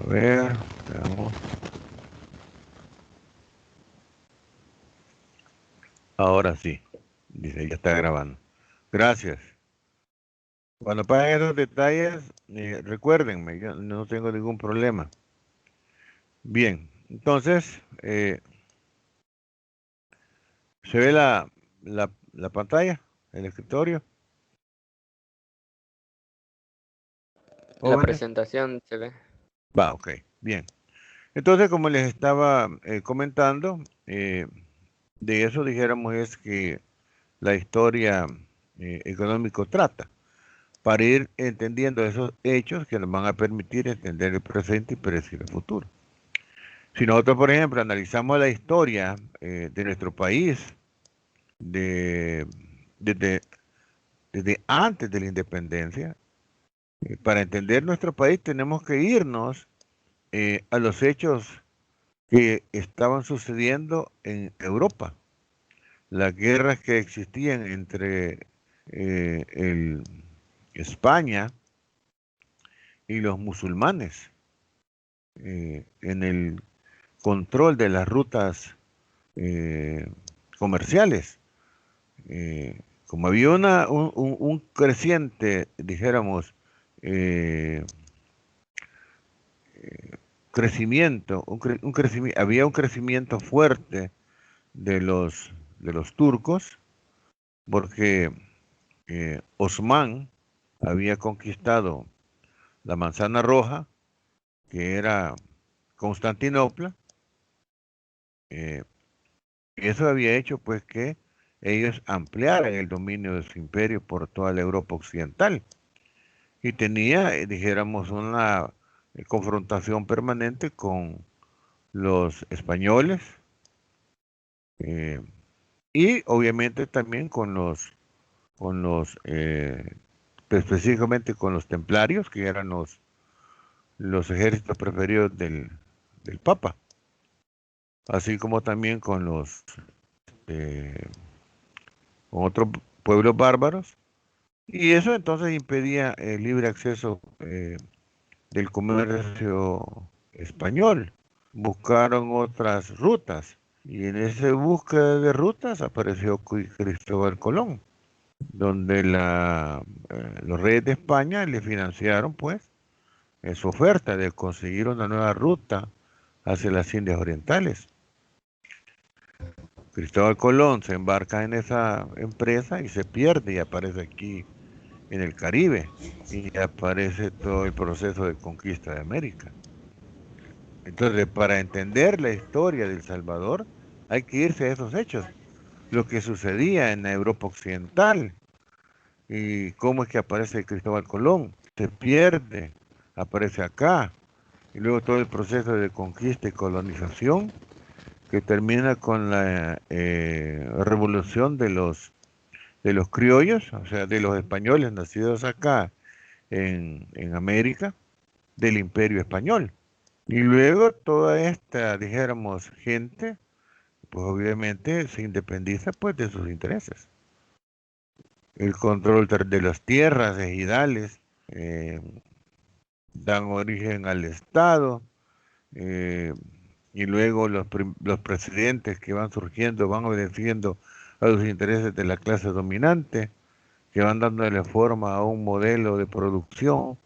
A ver, veamos. Ahora sí, dice, ya está grabando. Gracias. Cuando paguen esos detalles, recuérdenme, yo no tengo ningún problema. Bien, entonces, ¿se ve la pantalla, el escritorio? La Jóvenes. presentación se ve. Va, ok, bien. Entonces, como les estaba comentando, de eso dijéramos es que la historia económico trata, para ir entendiendo esos hechos que nos van a permitir entender el presente y predecir el futuro. Si nosotros, por ejemplo, analizamos la historia de nuestro país de, desde, desde antes de la independencia, para entender nuestro país tenemos que irnos a los hechos que estaban sucediendo en Europa, las guerras que existían entre España y los musulmanes en el control de las rutas eh, comerciales. Como había un creciente, dijéramos, eh, crecimiento, había un crecimiento fuerte de los turcos, porque Osmán había conquistado la Manzana Roja, que era Constantinopla. eh, Eso había hecho pues que ellos ampliaran el dominio de su imperio por toda la Europa occidental y tenía, dijéramos, una confrontación permanente con los españoles eh, y obviamente también con los específicamente con los templarios, que eran los ejércitos preferidos del Papa, así como también eh, con otros pueblos bárbaros. Y eso entonces impedía el libre acceso del comercio español. Buscaron otras rutas y en esa búsqueda de rutas apareció Cristóbal Colón, donde los reyes de España le financiaron pues su oferta de conseguir una nueva ruta hacia las Indias Orientales. Cristóbal Colón se embarca en esa empresa y se pierde y aparece aquí en el Caribe y aparece todo el proceso de conquista de América. Entonces, para entender la historia de El Salvador, hay que irse a esos hechos, lo que sucedía en la Europa Occidental y cómo es que aparece Cristóbal Colón, se pierde, aparece acá, y luego todo el proceso de conquista y colonización que termina con la revolución de los criollos, o sea, de los españoles nacidos acá en América, del Imperio Español. Y luego toda esta, dijéramos, gente, pues obviamente se independiza pues de sus intereses. El control de las tierras ejidales eh, dan origen al Estado eh, y luego los presidentes que van surgiendo van obedeciendo a los intereses de la clase dominante, que van dándole forma a un modelo de producción.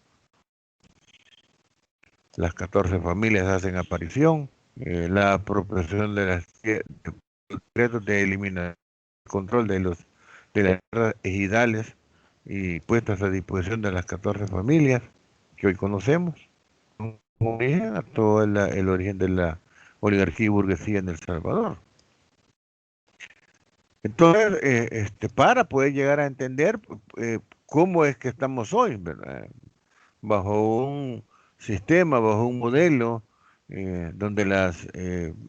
Las 14 familias hacen aparición, la apropiación de las decretos de eliminación, control de las tierras ejidales y puestas a disposición de las 14 familias que hoy conocemos, como origen a todo el origen de la oligarquía y burguesía en El Salvador. Entonces, para poder llegar a entender cómo es que estamos hoy, ¿verdad? Bajo un sistema, bajo un modelo donde los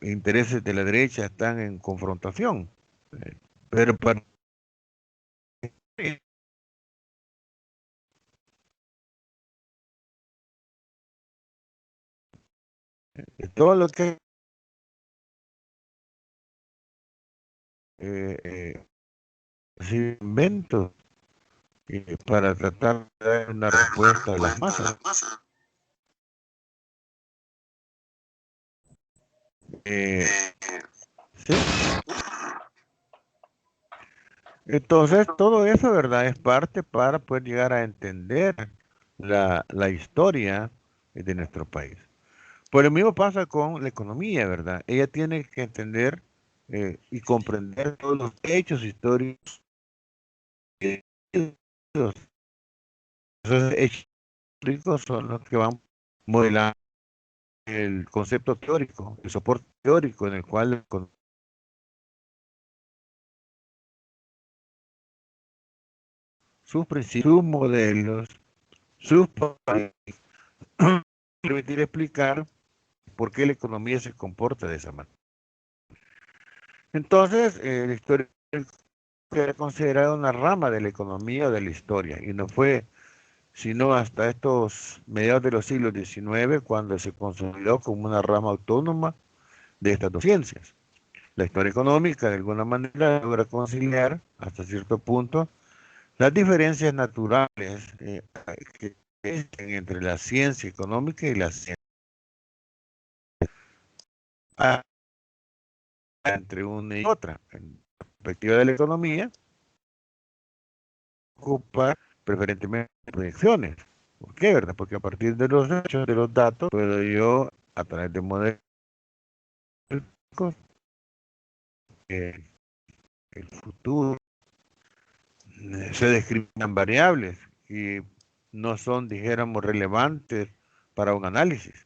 intereses de la derecha están en confrontación. Eh, pero para todo lo que eh, inventos para tratar de dar una respuesta a las masas. ¿sí? Entonces, todo eso, ¿verdad? Es parte para poder llegar a entender la historia de nuestro país. Por lo mismo pasa con la economía, ¿verdad? Ella tiene que entender y comprender todos los hechos históricos. Esos hechos históricos son los que van modelando el concepto teórico, el soporte teórico en el cual con sus principios, sus modelos, sus países, permitir explicar por qué la economía se comporta de esa manera. Entonces, la historia era considerada una rama de la economía o de la historia, y no fue sino hasta estos mediados de los siglos XIX cuando se consolidó como una rama autónoma de estas dos ciencias. La historia económica, de alguna manera, logra conciliar hasta cierto punto las diferencias naturales que existen entre la ciencia económica y la ciencia entre una y otra. En la perspectiva de la economía, ocupa preferentemente proyecciones. ¿Por qué, verdad? Porque a partir de los hechos, de los datos, puedo yo, a través de modelos, eh, el futuro, se describen variables y no son, dijéramos, relevantes para un análisis.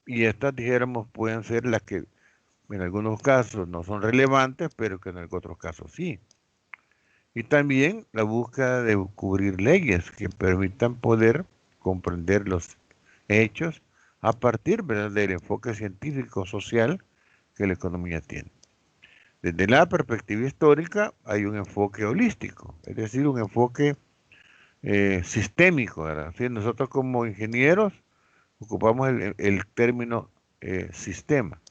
Y estas, dijéramos, pueden ser las que en algunos casos no son relevantes, pero que en otros casos sí. Y también la búsqueda de cubrir leyes que permitan poder comprender los hechos a partir, ¿verdad?, del enfoque científico-social que la economía tiene. Desde la perspectiva histórica hay un enfoque holístico, es decir, un enfoque sistémico, ¿verdad? ¿Sí? Nosotros como ingenieros ocupamos el término sistema,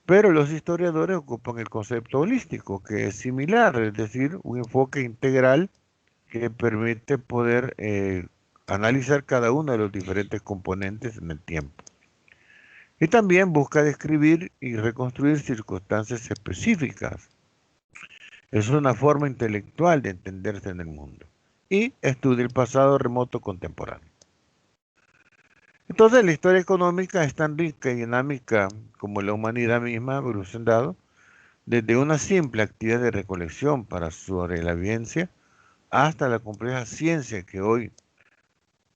pero los historiadores ocupan el concepto holístico, que es similar, es decir, un enfoque integral que permite poder analizar cada uno de los diferentes componentes en el tiempo. Y también busca describir y reconstruir circunstancias específicas. Es una forma intelectual de entenderse en el mundo. Y estudia el pasado remoto contemporáneo. Entonces, la historia económica es tan rica y dinámica como la humanidad misma ha evolucionado, desde una simple actividad de recolección para sobre la evidencia hasta la compleja ciencia que hoy,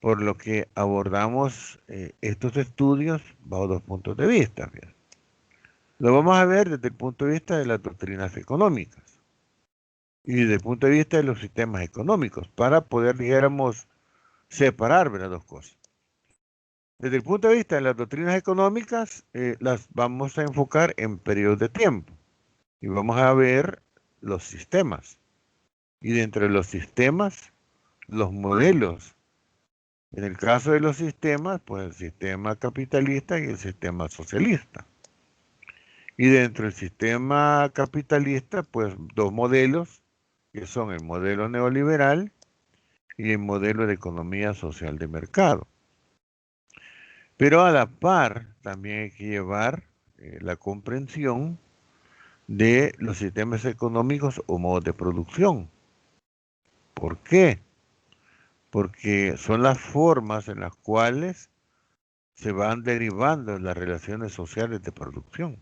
por lo que abordamos estos estudios bajo dos puntos de vista. Fíjate. Lo vamos a ver desde el punto de vista de las doctrinas económicas y desde el punto de vista de los sistemas económicos, para poder, dijéramos, separar, ¿verdad?, dos cosas. Desde el punto de vista de las doctrinas económicas, las vamos a enfocar en periodos de tiempo y vamos a ver los sistemas. Y dentro de los sistemas, los modelos. En el caso de los sistemas, pues el sistema capitalista y el sistema socialista. Y dentro del sistema capitalista, pues dos modelos, que son el modelo neoliberal y el modelo de economía social de mercado. Pero a la par, también hay que llevar la comprensión de los sistemas económicos o modos de producción. ¿Por qué? Porque son las formas en las cuales se van derivando las relaciones sociales de producción.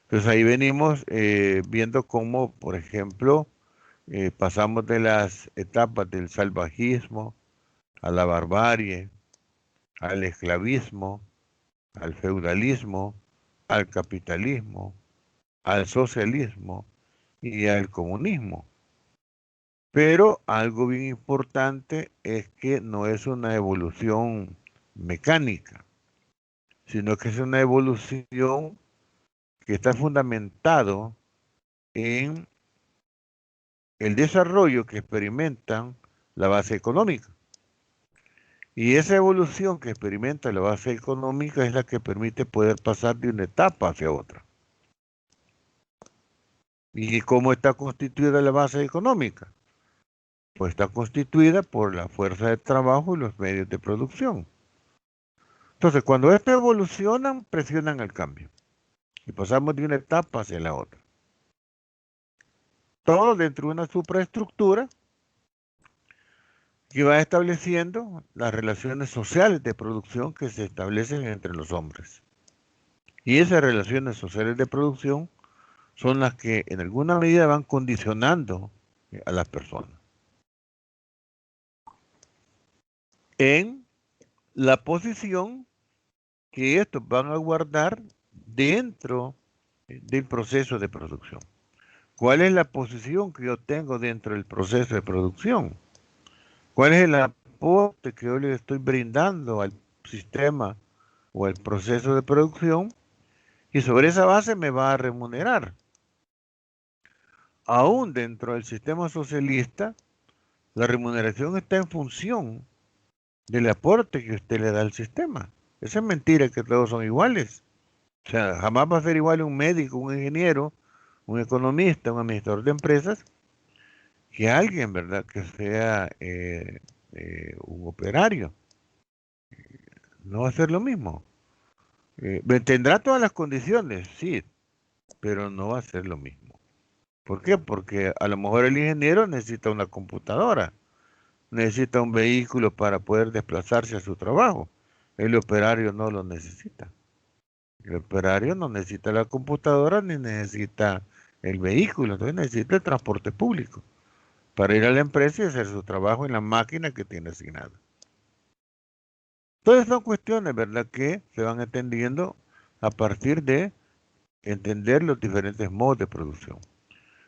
Entonces ahí venimos viendo cómo, por ejemplo, pasamos de las etapas del salvajismo a la barbarie, al esclavismo, al feudalismo, al capitalismo, al socialismo y al comunismo. Pero algo bien importante es que no es una evolución mecánica, sino que es una evolución que está fundamentado en el desarrollo que experimentan la base económica. Y esa evolución que experimenta la base económica es la que permite poder pasar de una etapa hacia otra. ¿Y cómo está constituida la base económica? Pues está constituida por la fuerza de trabajo y los medios de producción. Entonces, cuando estos evolucionan, presionan el cambio. y pasamos de una etapa hacia la otra. Todo dentro de una supraestructura que va estableciendo las relaciones sociales de producción que se establecen entre los hombres. Y esas relaciones sociales de producción son las que en alguna medida van condicionando a las personas en la posición que estos van a guardar dentro del proceso de producción. ¿Cuál es la posición que yo tengo dentro del proceso de producción? ¿Cuál es el aporte que yo le estoy brindando al sistema o al proceso de producción? Y sobre esa base me va a remunerar. Aún dentro del sistema socialista, la remuneración está en función del aporte que usted le da al sistema. Esa es mentira que todos son iguales. O sea, jamás va a ser igual un médico, un ingeniero, un economista, un administrador de empresas, que alguien, ¿verdad?, que sea un operario. No va a ser lo mismo. Tendrá todas las condiciones, sí, pero no va a ser lo mismo. ¿Por qué? Porque a lo mejor el ingeniero necesita una computadora, necesita un vehículo para poder desplazarse a su trabajo. El operario no lo necesita. El operario no necesita la computadora ni necesita el vehículo, entonces necesita el transporte público para ir a la empresa y hacer su trabajo en la máquina que tiene asignada. Todas son cuestiones, ¿verdad?, que se van entendiendo a partir de entender los diferentes modos de producción,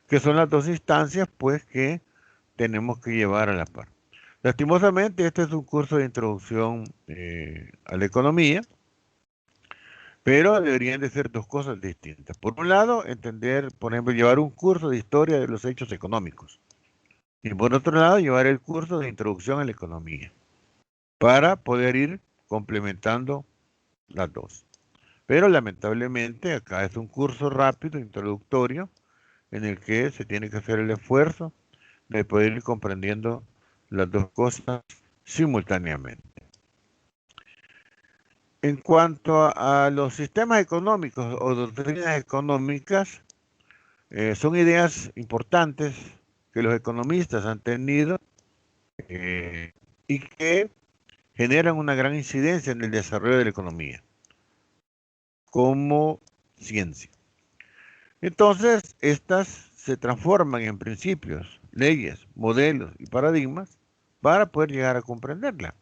que son las dos instancias, pues, que tenemos que llevar a la par. Lastimosamente, este es un curso de introducción a la economía, pero deberían de ser dos cosas distintas. Por un lado, entender, por ejemplo, llevar un curso de historia de los hechos económicos. Y por otro lado, llevar el curso de introducción a la economía, para poder ir complementando las dos. Pero lamentablemente acá es un curso rápido, introductorio, en el que se tiene que hacer el esfuerzo de poder ir comprendiendo las dos cosas simultáneamente. En cuanto a los sistemas económicos o doctrinas económicas, son ideas importantes que los economistas han tenido y que generan una gran incidencia en el desarrollo de la economía como ciencia. Entonces, estas se transforman en principios, leyes, modelos y paradigmas para poder llegar a comprenderla.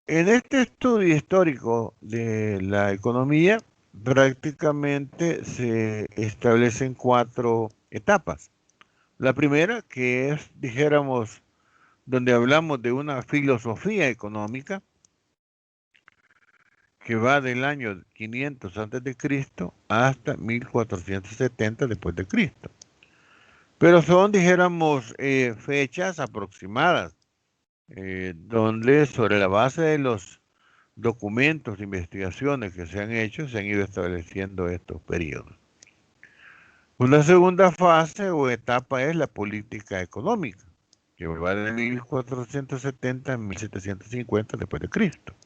En este estudio histórico de la economía, prácticamente se establecen 4 etapas. La primera, que es, dijéramos, donde hablamos de una filosofía económica, que va del año 500 antes de Cristo hasta 1470 después de Cristo. Pero son, dijéramos, fechas aproximadas, donde sobre la base de los documentos, investigaciones que se han hecho, se han ido estableciendo estos periodos. Una segunda fase o etapa es la política económica, que va de 1470 a 1750 después de Cristo.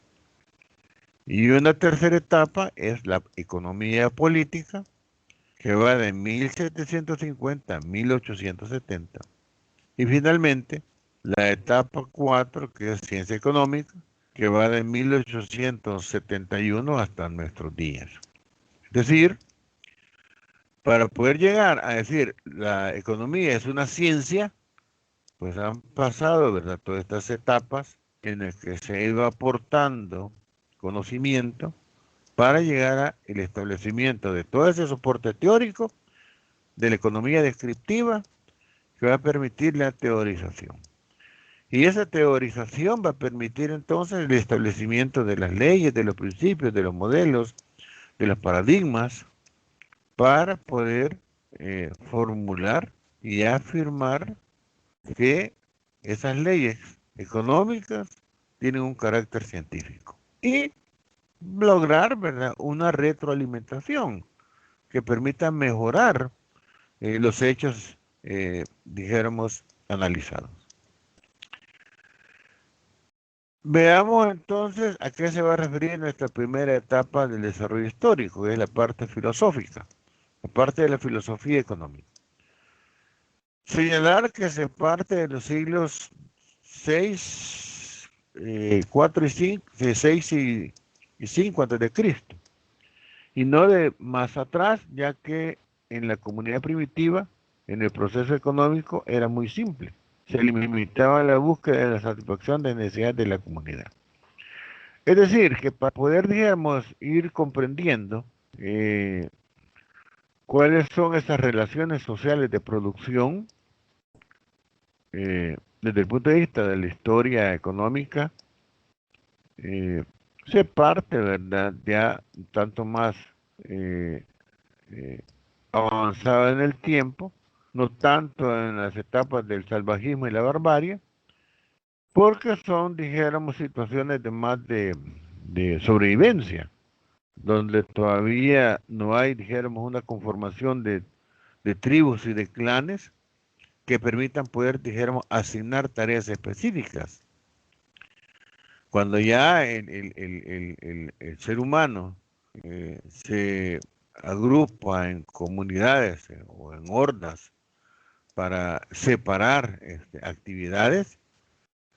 Y una tercera etapa es la economía política, que va de 1750 a 1870. Y finalmente, la etapa 4, que es ciencia económica, que va de 1871 hasta nuestros días. Es decir, para poder llegar a decir la economía es una ciencia, pues han pasado, ¿verdad?, todas estas etapas en las que se ha ido aportando conocimiento para llegar al establecimiento de todo ese soporte teórico de la economía descriptiva que va a permitir la teorización. Y esa teorización va a permitir entonces el establecimiento de las leyes, de los principios, de los modelos, de los paradigmas, para poder formular y afirmar que esas leyes económicas tienen un carácter científico. Y lograr, ¿verdad?, una retroalimentación que permita mejorar los hechos, dijéramos, analizados. Veamos entonces a qué se va a referir nuestra primera etapa del desarrollo histórico, que es la parte filosófica, la parte de la filosofía económica. Señalar que se parte de los siglos 6, 4 y 5, de 6 y 5 antes de Cristo, y no de más atrás, ya que en la comunidad primitiva, en el proceso económico, era muy simple. Se limitaba a la búsqueda de la satisfacción de necesidades de la comunidad. Es decir, que para poder, digamos, ir comprendiendo cuáles son esas relaciones sociales de producción, desde el punto de vista de la historia económica, eh, se parte, ¿verdad?, ya tanto más eh, eh, avanzada en el tiempo, no tanto en las etapas del salvajismo y la barbarie, porque son, dijéramos, situaciones de más de sobrevivencia, donde todavía no hay, dijéramos, una conformación de tribus y de clanes que permitan poder, dijéramos, asignar tareas específicas. Cuando ya el ser humano se agrupa en comunidades o en hordas para separar actividades,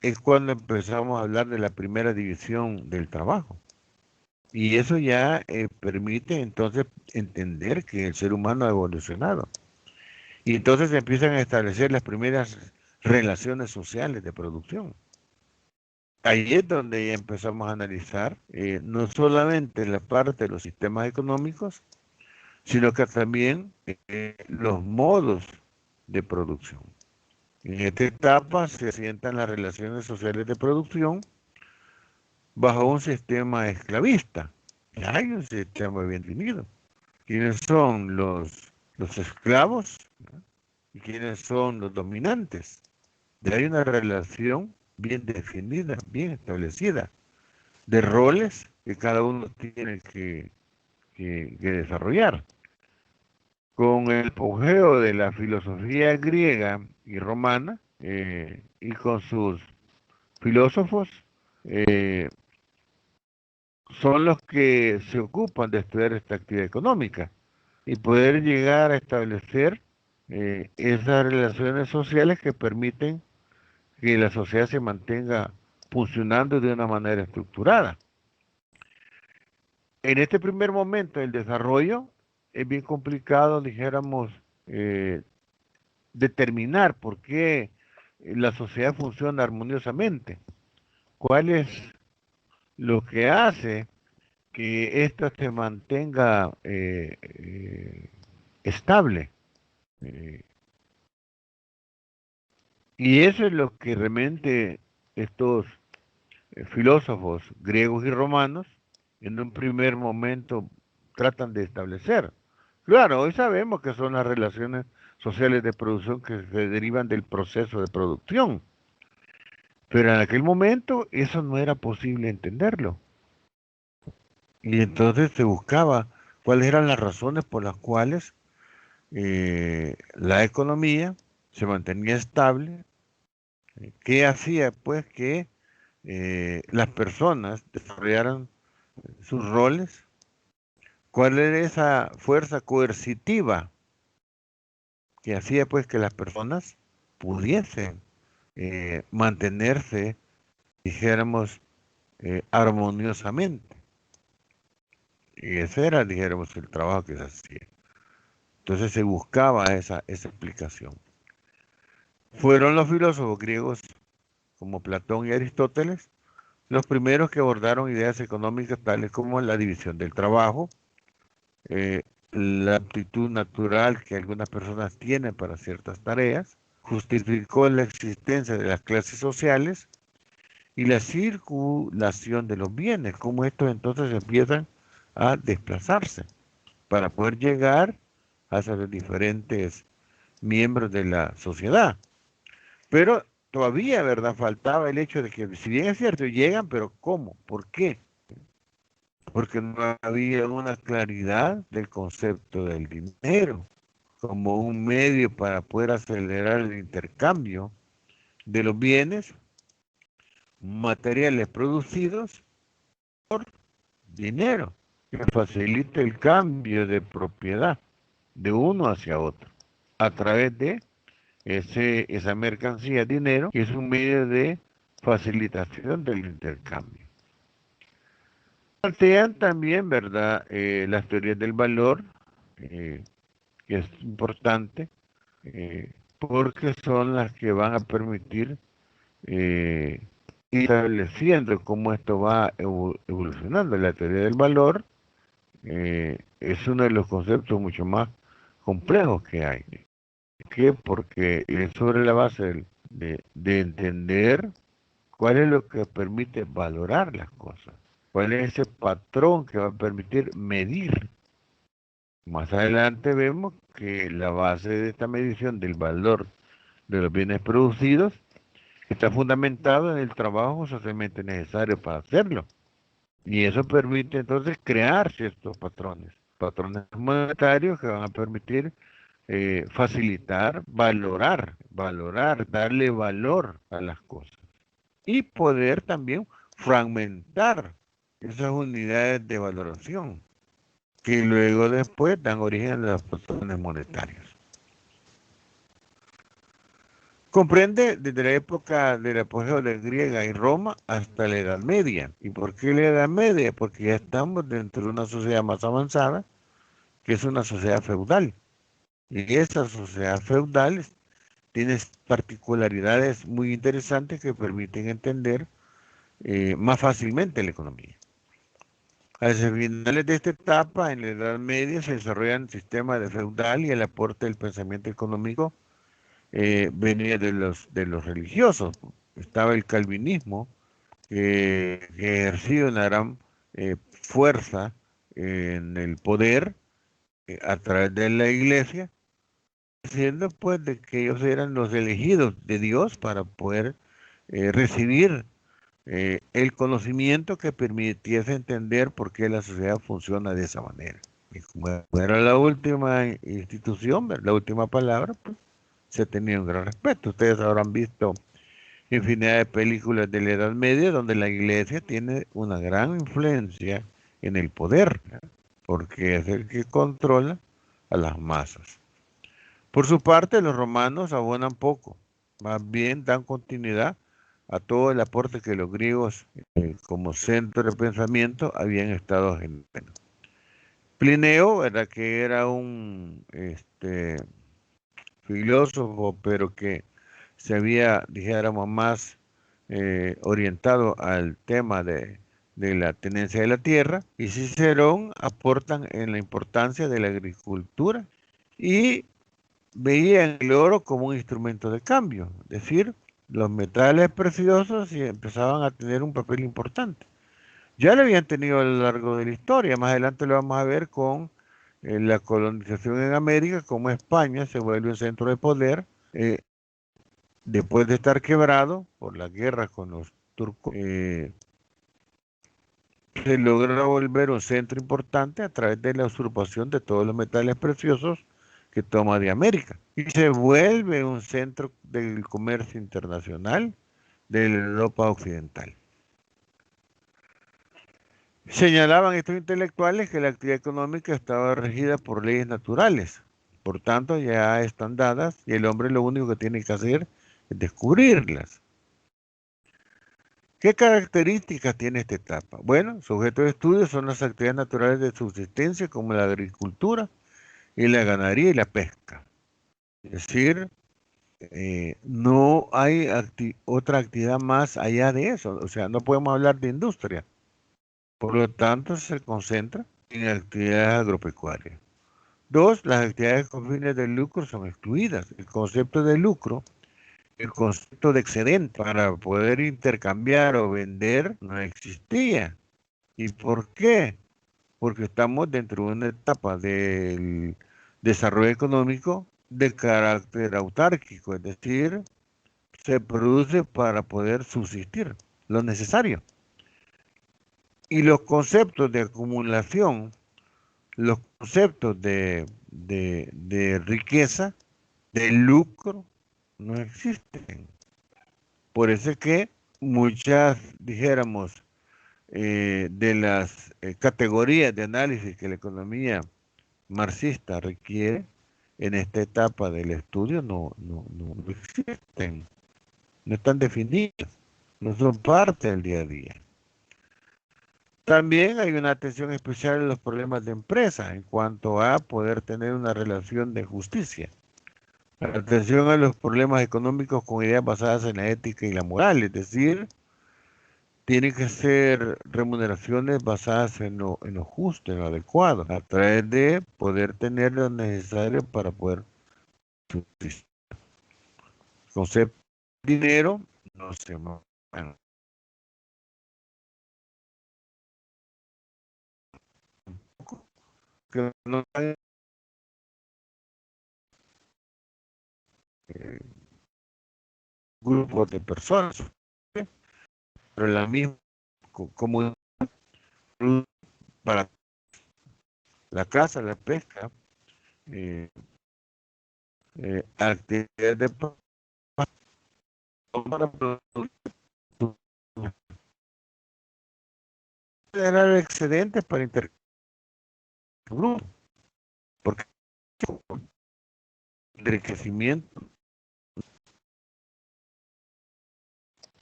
es cuando empezamos a hablar de la primera división del trabajo. Y eso ya permite entonces entender que el ser humano ha evolucionado. Y entonces se empiezan a establecer las primeras relaciones sociales de producción. Ahí es donde ya empezamos a analizar no solamente la parte de los sistemas económicos, sino que también los modos de producción. En esta etapa se asientan las relaciones sociales de producción bajo un sistema esclavista. Hay un sistema bien definido. ¿Quiénes son los esclavos? ¿No? ¿Y quiénes son los dominantes? Hay una relación bien definida, bien establecida, de roles que cada uno tiene que desarrollar. Con el apogeo de la filosofía griega y romana y con sus filósofos, eh, son los que se ocupan de estudiar esta actividad económica y poder llegar a establecer esas relaciones sociales que permiten que la sociedad se mantenga funcionando de una manera estructurada. En este primer momento del desarrollo es bien complicado, dijéramos, eh, determinar por qué la sociedad funciona armoniosamente, cuál es lo que hace que ésta se mantenga estable. Eh, y eso es lo que realmente estos filósofos griegos y romanos en un primer momento tratan de establecer. Claro, hoy sabemos que son las relaciones sociales de producción que se derivan del proceso de producción, pero en aquel momento eso no era posible entenderlo. Y entonces se buscaba cuáles eran las razones por las cuales la economía se mantenía estable, qué hacía pues que las personas desarrollaran sus roles, cuál era esa fuerza coercitiva que hacía pues que las personas pudiesen mantenerse, dijéramos, armoniosamente. Y ese era, dijéramos, el trabajo que se hacía. Entonces se buscaba esa explicación. Fueron los filósofos griegos como Platón y Aristóteles los primeros que abordaron ideas económicas tales como la división del trabajo, eh, la aptitud natural que algunas personas tienen para ciertas tareas, justificó la existencia de las clases sociales y la circulación de los bienes, cómo estos entonces empiezan a desplazarse para poder llegar hacia los diferentes miembros de la sociedad. Pero todavía, ¿verdad? Faltaba el hecho de que, si bien es cierto, llegan, pero ¿cómo? ¿Por qué? Porque no había una claridad del concepto del dinero como un medio para poder acelerar el intercambio de los bienes, materiales producidos por dinero, que facilite el cambio de propiedad de uno hacia otro, a través de esa mercancía, dinero, que es un medio de facilitación del intercambio. Plantean también, ¿verdad?, las teorías del valor, que es importante, porque son las que van a permitir ir estableciendo cómo esto va evolucionando. La teoría del valor es uno de los conceptos mucho más complejos que hay. ¿Por qué? Porque es sobre la base de entender cuál es lo que permite valorar las cosas, cuál es ese patrón que va a permitir medir. Más adelante vemos que la base de esta medición del valor de los bienes producidos está fundamentado en el trabajo socialmente necesario para hacerlo. Y eso permite entonces crear ciertos patrones monetarios que van a permitir facilitar, valorar, darle valor a las cosas. Y poder también fragmentar esas unidades de valoración que luego después dan origen a los patrones monetarios. Comprende desde la época del apogeo de Griega y Roma hasta la Edad Media. ¿Y por qué la Edad Media? Porque ya estamos dentro de una sociedad más avanzada, que es una sociedad feudal. Y esa sociedad feudal tiene particularidades muy interesantes que permiten entender más fácilmente la economía. Hacia finales de esta etapa, en la Edad Media, se desarrollan sistemas de feudal y el aporte del pensamiento económico venía de los religiosos. Estaba el calvinismo, que ejercía una gran fuerza en el poder a través de la iglesia, diciendo pues de que ellos eran los elegidos de Dios para poder recibir el conocimiento que permitiese entender por qué la sociedad funciona de esa manera. Y como era la última institución, la última palabra, pues se tenía un gran respeto. Ustedes habrán visto infinidad de películas de la Edad Media donde la iglesia tiene una gran influencia en el poder, porque es el que controla a las masas. Por su parte, los romanos abonan poco, más bien dan continuidad a todo el aporte que los griegos, como centro de pensamiento, habían estado generando. Plinio, ¿verdad?, que era un filósofo, pero que se había, dijéramos, más orientado al tema de la tenencia de la tierra, y Cicerón aportan en la importancia de la agricultura y veían el oro como un instrumento de cambio, es decir, los metales preciosos empezaban a tener un papel importante. Ya lo habían tenido a lo largo de la historia, más adelante lo vamos a ver con la colonización en América, como España se vuelve un centro de poder, después de estar quebrado por la guerra con los turcos, se logra volver un centro importante a través de la usurpación de todos los metales preciosos que toma de América. Y se vuelve un centro del comercio internacional de la Europa occidental. Señalaban estos intelectuales que la actividad económica estaba regida por leyes naturales, por tanto ya están dadas y el hombre lo único que tiene que hacer es descubrirlas. ¿Qué características tiene esta etapa? Bueno, su objeto de estudio son las actividades naturales de subsistencia como la agricultura y la ganadería y la pesca. Es decir, no hay otra actividad más allá de eso, o sea, no podemos hablar de industria. Por lo tanto, se concentra en actividades agropecuarias. Dos, las actividades con fines de lucro son excluidas. El concepto de lucro, el concepto de excedente para poder intercambiar o vender no existía. ¿Y por qué? Porque estamos dentro de una etapa del desarrollo económico de carácter autárquico, es decir, se produce para poder subsistir, lo necesario. Y los conceptos de acumulación, los conceptos de riqueza, de lucro, no existen. Por eso es que muchas, dijéramos, de las categorías de análisis que la economía marxista requiere en esta etapa del estudio no existen, no están definidas, no son parte del día a día. También hay una atención especial en los problemas de empresa en cuanto a poder tener una relación de justicia. La atención a los problemas económicos con ideas basadas en la ética y la moral, es decir, tienen que ser remuneraciones basadas en lo justo, en lo adecuado, a través de poder tener lo necesario para poder subsistir. El concepto de dinero no se maneja. Que no hay grupos de personas, ¿sí? Pero la misma comunidad para la caza, la pesca, actividades de para generar excedentes para intercambio, porque enriquecimiento.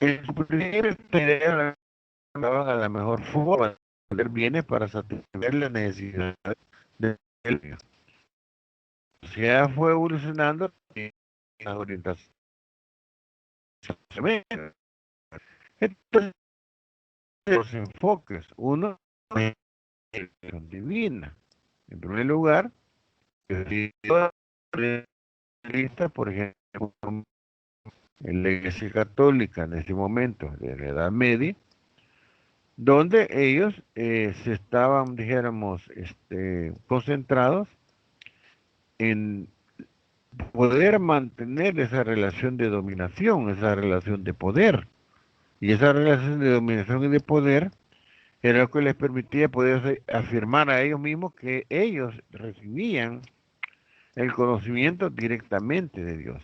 En su principio, esta idea la llamaban a la mejor forma de tener bienes para satisfacer las necesidades de él. La sociedad fue evolucionando en las orientaciones. Entonces, los enfoques, uno es la religión divina. En primer lugar, por ejemplo, en la Iglesia Católica en este momento, de la Edad Media, donde ellos se estaban, dijéramos, concentrados en poder mantener esa relación de dominación, esa relación de poder. Y esa relación de dominación y de poder era lo que les permitía poder afirmar a ellos mismos que ellos recibían el conocimiento directamente de Dios.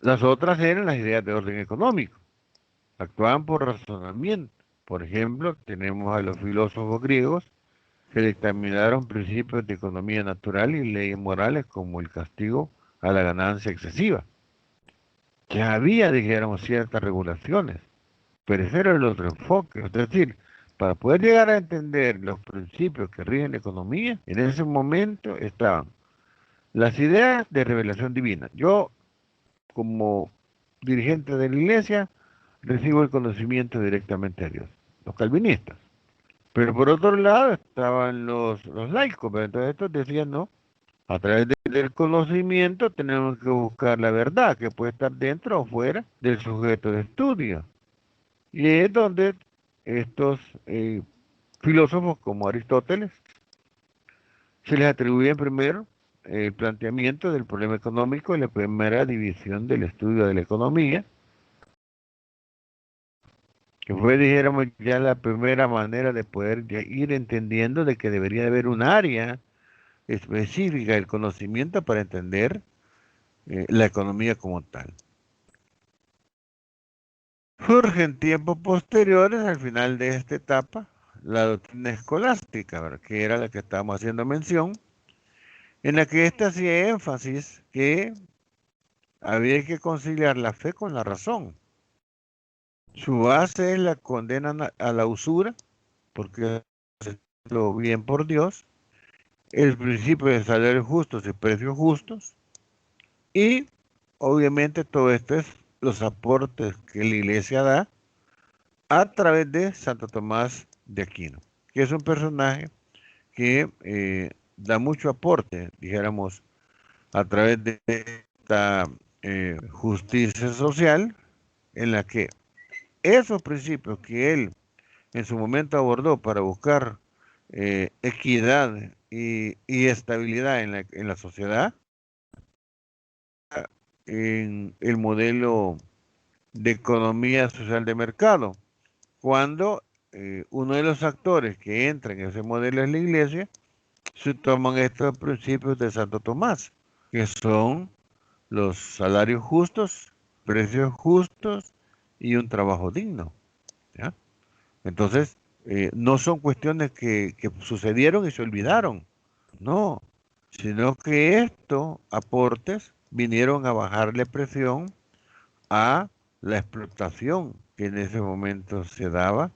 Las otras eran las ideas de orden económico. Actuaban por razonamiento. Por ejemplo, tenemos a los filósofos griegos que dictaminaron principios de economía natural y leyes morales como el castigo a la ganancia excesiva. Ya había, dijéramos, ciertas regulaciones, pero ese era el otro enfoque. Es decir, para poder llegar a entender los principios que rigen la economía, en ese momento estaban las ideas de revelación divina. Yo, como dirigente de la iglesia, recibo el conocimiento directamente de Dios, los calvinistas. Pero por otro lado estaban los laicos, pero entonces estos decían, no, a través del conocimiento tenemos que buscar la verdad, que puede estar dentro o fuera del sujeto de estudio. Y es donde estos filósofos como Aristóteles se les atribuye primero el planteamiento del problema económico y la primera división del estudio de la economía, que fue, dijéramos, ya la primera manera de poder ir entendiendo de que debería haber un área específica del conocimiento para entender la economía como tal. Surge en tiempos posteriores, al final de esta etapa, la doctrina escolástica, ¿verdad?, que era la que estábamos haciendo mención, en la que ésta hacía énfasis que había que conciliar la fe con la razón. Su base es la condena a la usura, porque es lo bien por Dios, el principio de salarios justos y precios justos, y obviamente todo esto es los aportes que la iglesia da a través de Santo Tomás de Aquino, que es un personaje que da mucho aporte, dijéramos, a través de esta justicia social, en la que esos principios que él en su momento abordó para buscar equidad y estabilidad en la sociedad, en el modelo de economía social de mercado, cuando uno de los actores que entra en ese modelo es la iglesia, se toman estos principios de Santo Tomás, que son los salarios justos, precios justos y un trabajo digno. ¿Ya? Entonces, no son cuestiones que sucedieron y se olvidaron, no, sino que estos aportes vinieron a bajarle presión a la explotación que en ese momento se daba,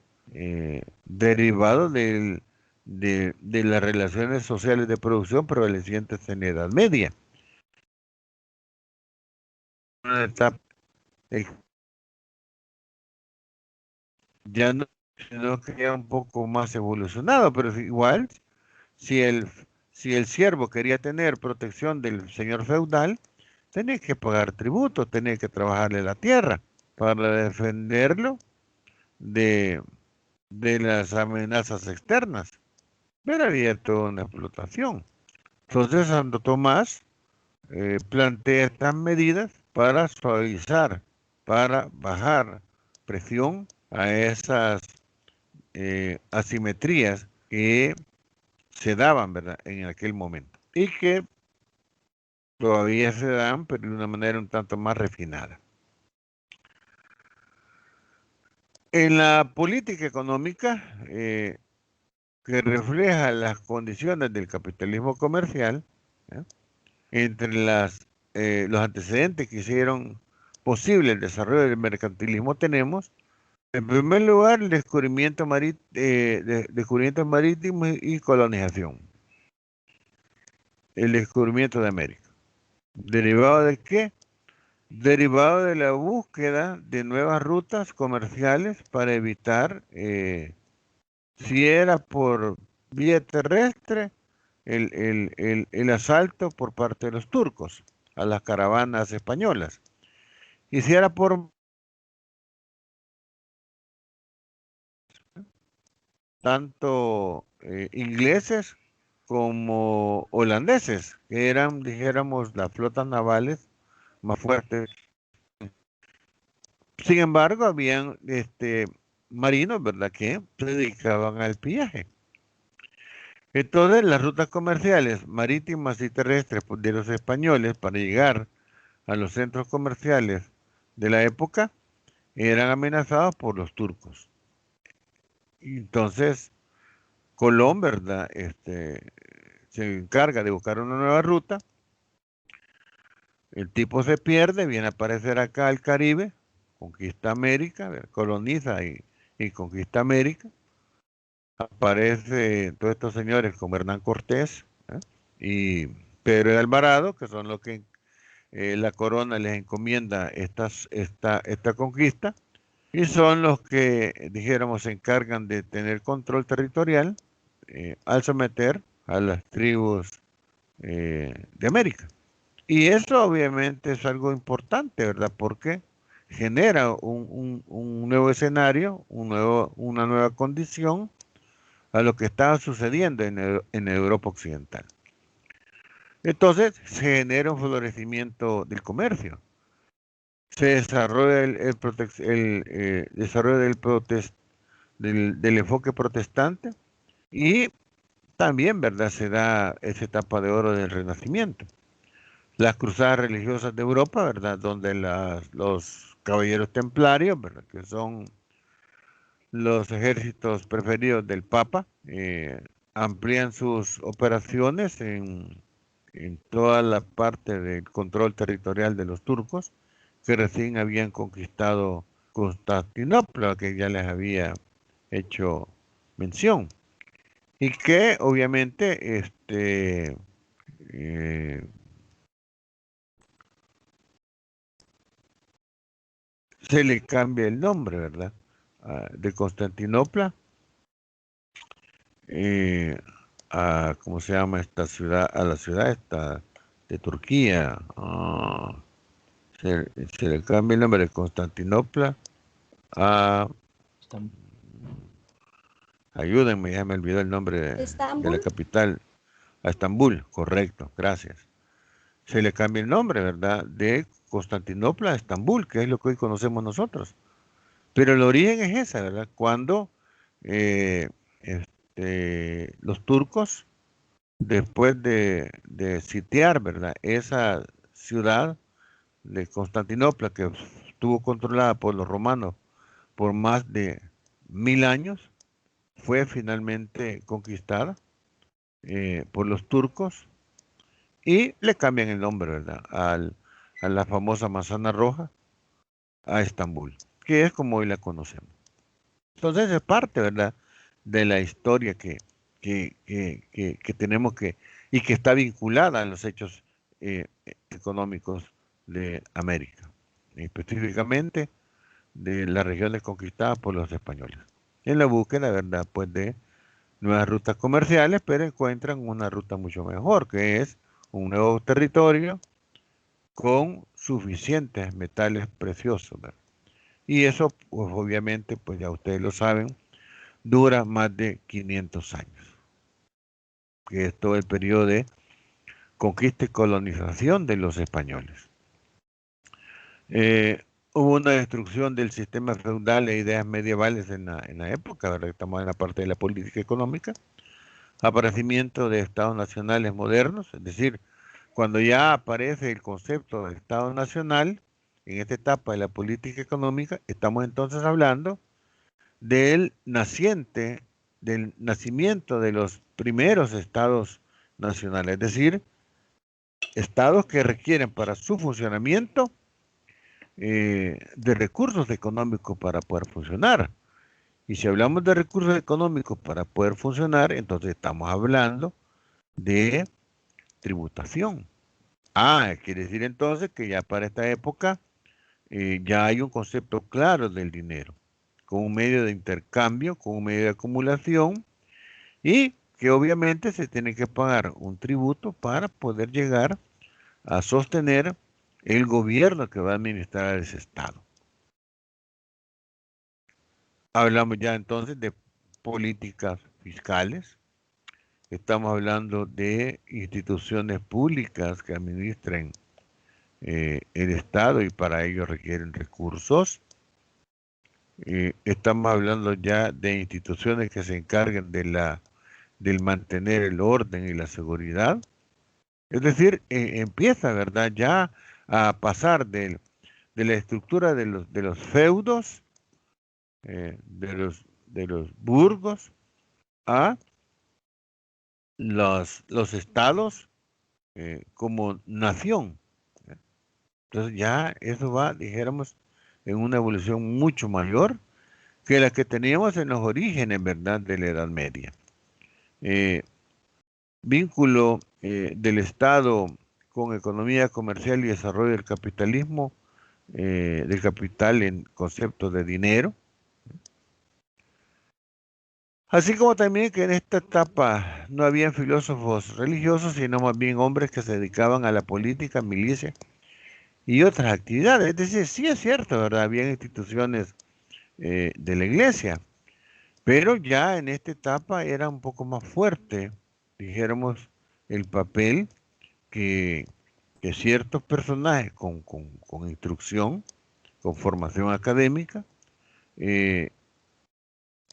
derivado de las relaciones sociales de producción prevalecientes en la Edad Media. Una etapa ya no, sino que ya un poco más evolucionado, pero igual, si el siervo quería tener protección del señor feudal, tenía que pagar tributo, tenía que trabajarle la tierra para defenderlo de, de las amenazas externas. Pero había toda una explotación. Entonces Santo Tomás plantea estas medidas para suavizar, para bajar presión a esas asimetrías que se daban, ¿verdad?, en aquel momento. Y que todavía se dan, pero de una manera un tanto más refinada. En la política económica, que refleja las condiciones del capitalismo comercial, ¿eh? Entre los antecedentes que hicieron posible el desarrollo del mercantilismo tenemos, en primer lugar, el descubrimiento, descubrimientos marítimos y colonización. El descubrimiento de América. ¿Derivado de qué? Derivado de la búsqueda de nuevas rutas comerciales para evitar, si era por vía terrestre, el asalto por parte de los turcos a las caravanas españolas. Y si era por tanto ingleses como holandeses, que eran, dijéramos, las flotas navales más fuertes. Sin embargo, habían marinos, ¿verdad?, que se dedicaban al pillaje. Entonces, las rutas comerciales marítimas y terrestres de los españoles para llegar a los centros comerciales de la época eran amenazados por los turcos. Entonces, Colón, ¿verdad?, se encarga de buscar una nueva ruta. El tipo se pierde, viene a aparecer acá al Caribe, conquista América, coloniza y conquista América. Aparecen todos estos señores como Hernán Cortés, y Pedro de Alvarado, que son los que la corona les encomienda esta conquista, y son los que, dijéramos, se encargan de tener control territorial al someter a las tribus de América. Y eso obviamente es algo importante, ¿verdad? Porque genera un nuevo escenario, una nueva condición a lo que estaba sucediendo en Europa Occidental. Entonces se genera un florecimiento del comercio. Se desarrolla el desarrollo del enfoque protestante y también, ¿verdad?, se da esa etapa de oro del Renacimiento. Las cruzadas religiosas de Europa, ¿verdad?, donde los caballeros templarios, ¿verdad?, que son los ejércitos preferidos del Papa, amplían sus operaciones en toda la parte del control territorial de los turcos, que recién habían conquistado Constantinopla, que ya les había hecho mención, y que obviamente se le cambia el nombre, ¿verdad? De Constantinopla a, ¿cómo se llama esta ciudad? A la ciudad esta de Turquía. Se le cambia el nombre de Constantinopla a... Ayúdenme, ya me olvidó el nombre de la capital. A Estambul, correcto, gracias. Se le cambia el nombre, ¿verdad? De Constantinopla a Estambul, que es lo que hoy conocemos nosotros. Pero el origen es esa, ¿verdad? Cuando los turcos, después de sitiar, ¿verdad?, esa ciudad de Constantinopla, que estuvo controlada por los romanos por más de 1000 años, fue finalmente conquistada por los turcos y le cambian el nombre, ¿verdad? A la famosa manzana roja, a Estambul, que es como hoy la conocemos. Entonces es parte, ¿verdad?, de la historia que tenemos y que está vinculada a los hechos económicos de América, específicamente de las regiones conquistadas por los españoles. En la búsqueda, ¿verdad?, pues de nuevas rutas comerciales, pero encuentran una ruta mucho mejor, que es un nuevo territorio con suficientes metales preciosos, ¿verdad? Y eso, pues obviamente, pues ya ustedes lo saben, dura más de 500 años, que es todo el periodo de conquista y colonización de los españoles. Hubo una destrucción del sistema feudal e ideas medievales en la época, ¿verdad? Estamos en la parte de la política económica, aparecimiento de estados nacionales modernos, es decir, cuando ya aparece el concepto de Estado Nacional, en esta etapa de la política económica, estamos entonces hablando del nacimiento de los primeros estados nacionales, es decir, estados que requieren para su funcionamiento de recursos económicos para poder funcionar. Y si hablamos de recursos económicos para poder funcionar, entonces estamos hablando de tributación. Quiere decir entonces que ya para esta época ya hay un concepto claro del dinero, con un medio de intercambio, con un medio de acumulación, y que obviamente se tiene que pagar un tributo para poder llegar a sostener el gobierno que va a administrar ese estado. Hablamos ya entonces de políticas fiscales. Estamos hablando de instituciones públicas que administren el Estado y para ello requieren recursos. Estamos hablando ya de instituciones que se encarguen del mantener el orden y la seguridad. Es decir, empieza, ¿verdad?, ya a pasar de la estructura de los feudos, de los burgos, a los estados como nación. Entonces ya eso va, dijéramos, en una evolución mucho mayor que la que teníamos en los orígenes, ¿verdad?, de la Edad Media. Vínculo del Estado con economía comercial y desarrollo del capitalismo, del capital en concepto de dinero. Así como también que en esta etapa no habían filósofos religiosos, sino más bien hombres que se dedicaban a la política, milicia y otras actividades. Es decir, sí es cierto, ¿verdad? Habían instituciones de la iglesia, pero ya en esta etapa era un poco más fuerte, dijéramos, el papel que ciertos personajes con instrucción, con formación académica,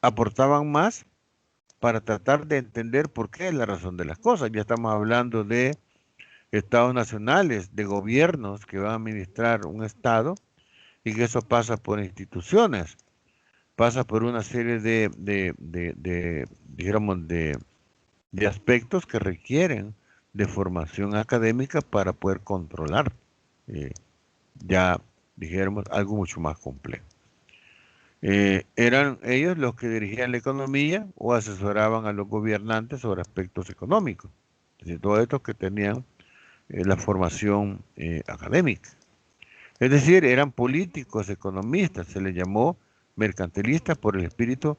aportaban más para tratar de entender por qué es la razón de las cosas. Ya estamos hablando de estados nacionales, de gobiernos que van a administrar un estado y que eso pasa por instituciones, pasa por una serie dijéramos, de aspectos que requieren de formación académica para poder controlar, ya dijéramos, algo mucho más complejo. Eran ellos los que dirigían la economía o asesoraban a los gobernantes sobre aspectos económicos. Es decir, todos estos que tenían la formación académica. Es decir, eran políticos, economistas, se les llamó mercantilistas por el espíritu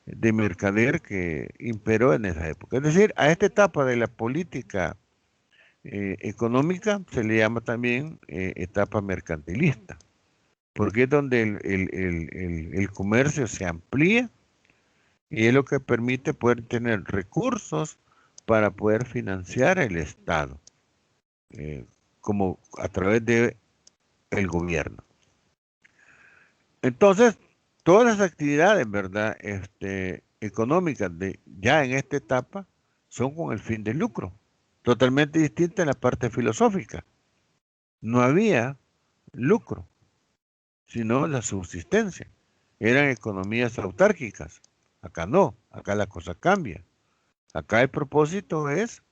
de mercader que imperó en esa época. Es decir, a esta etapa de la política económica se le llama también etapa mercantilista, porque es donde el comercio se amplía y es lo que permite poder tener recursos para poder financiar el Estado, como a través de el gobierno. Entonces, todas las actividades, ¿verdad?, económicas ya en esta etapa son con el fin de lucro, totalmente distinta en la parte filosófica. No había lucro, sino la subsistencia. Eran economías autárquicas. Acá no, acá la cosa cambia. Acá el propósito es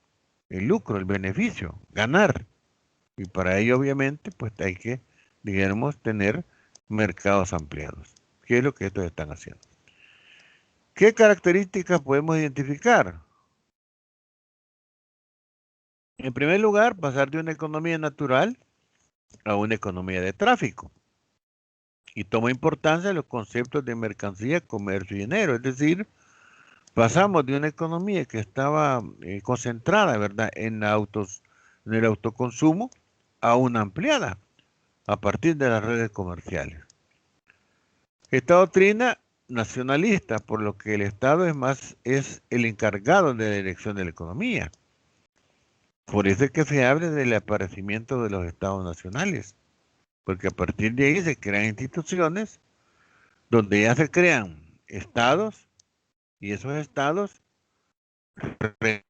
el lucro, el beneficio, ganar. Y para ello, obviamente, pues hay que, digamos, tener mercados ampliados, que es lo que estos están haciendo. ¿Qué características podemos identificar? En primer lugar, pasar de una economía natural a una economía de tráfico. Y toma importancia los conceptos de mercancía, comercio y dinero. Es decir, pasamos de una economía que estaba concentrada, ¿verdad?, en el autoconsumo a una ampliada a partir de las redes comerciales. Esta doctrina nacionalista, por lo que el Estado es el encargado de la dirección de la economía. Por eso es que se habla del aparecimiento de los estados nacionales, porque a partir de ahí se crean instituciones donde ya se crean estados y esos estados representan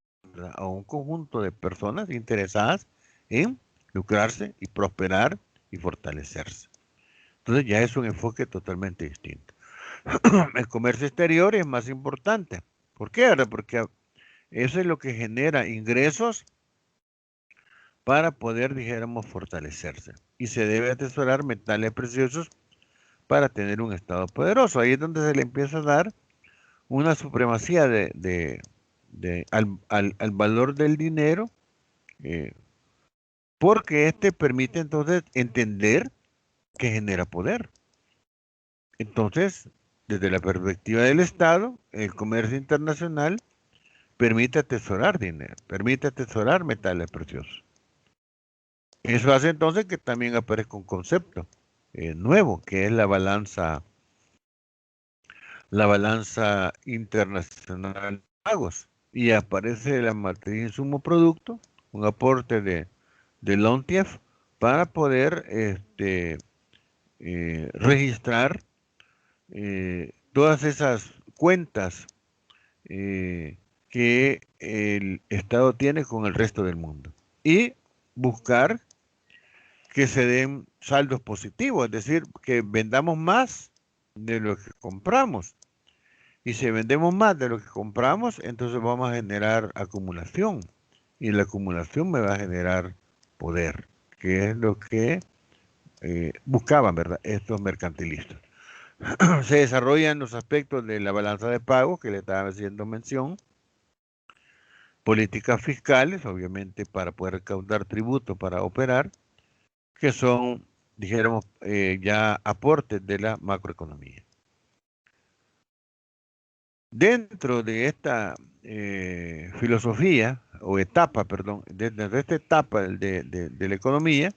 a un conjunto de personas interesadas en lucrarse y prosperar y fortalecerse. Entonces ya es un enfoque totalmente distinto. El comercio exterior es más importante. ¿Por qué? Porque eso es lo que genera ingresos para poder, dijéramos, fortalecerse. Y se debe atesorar metales preciosos para tener un Estado poderoso. Ahí es donde se le empieza a dar una supremacía al valor del dinero, porque este permite entonces entender que genera poder. Entonces, desde la perspectiva del Estado, el comercio internacional permite atesorar dinero, permite atesorar metales preciosos. Eso hace entonces que también aparezca un concepto nuevo, que es la balanza internacional de pagos. Y aparece la materia insumo producto, un aporte de Lontiev para poder registrar todas esas cuentas que el Estado tiene con el resto del mundo y buscar que se den saldos positivos, es decir, que vendamos más de lo que compramos. Y si vendemos más de lo que compramos, entonces vamos a generar acumulación. Y la acumulación me va a generar poder, que es lo que buscaban, ¿verdad?, estos mercantilistas. Se desarrollan los aspectos de la balanza de pagos que le estaba haciendo mención, políticas fiscales, obviamente para poder recaudar tributo para operar, que son, dijéramos, ya aportes de la macroeconomía. Dentro de esta filosofía, o etapa, perdón, dentro de esta etapa de la economía,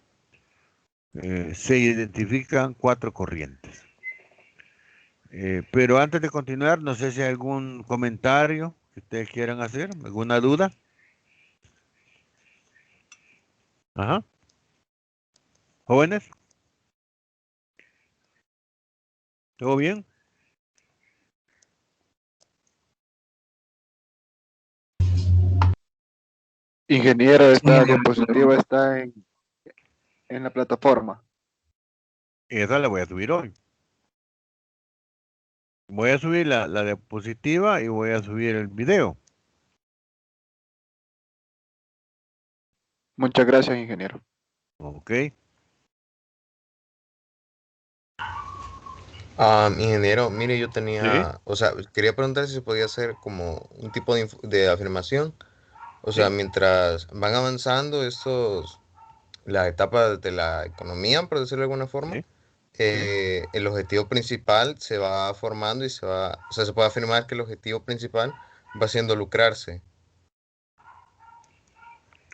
se identifican 4 corrientes. Pero antes de continuar, no sé si hay algún comentario que ustedes quieran hacer, alguna duda. Ajá. Jóvenes, ¿todo bien? Ingeniero, esta diapositiva está en la plataforma. Esa la voy a subir hoy. Voy a subir la diapositiva y voy a subir el video. Muchas gracias, ingeniero. Ok. Ingeniero, mire, yo Sí. tenía, o sea, quería preguntar si se podía hacer como un tipo de afirmación, o sea, Sí. mientras van avanzando las etapas de la economía, por decirlo de alguna forma, Sí. el objetivo principal se va formando y o sea, se puede afirmar que el objetivo principal va siendo lucrarse,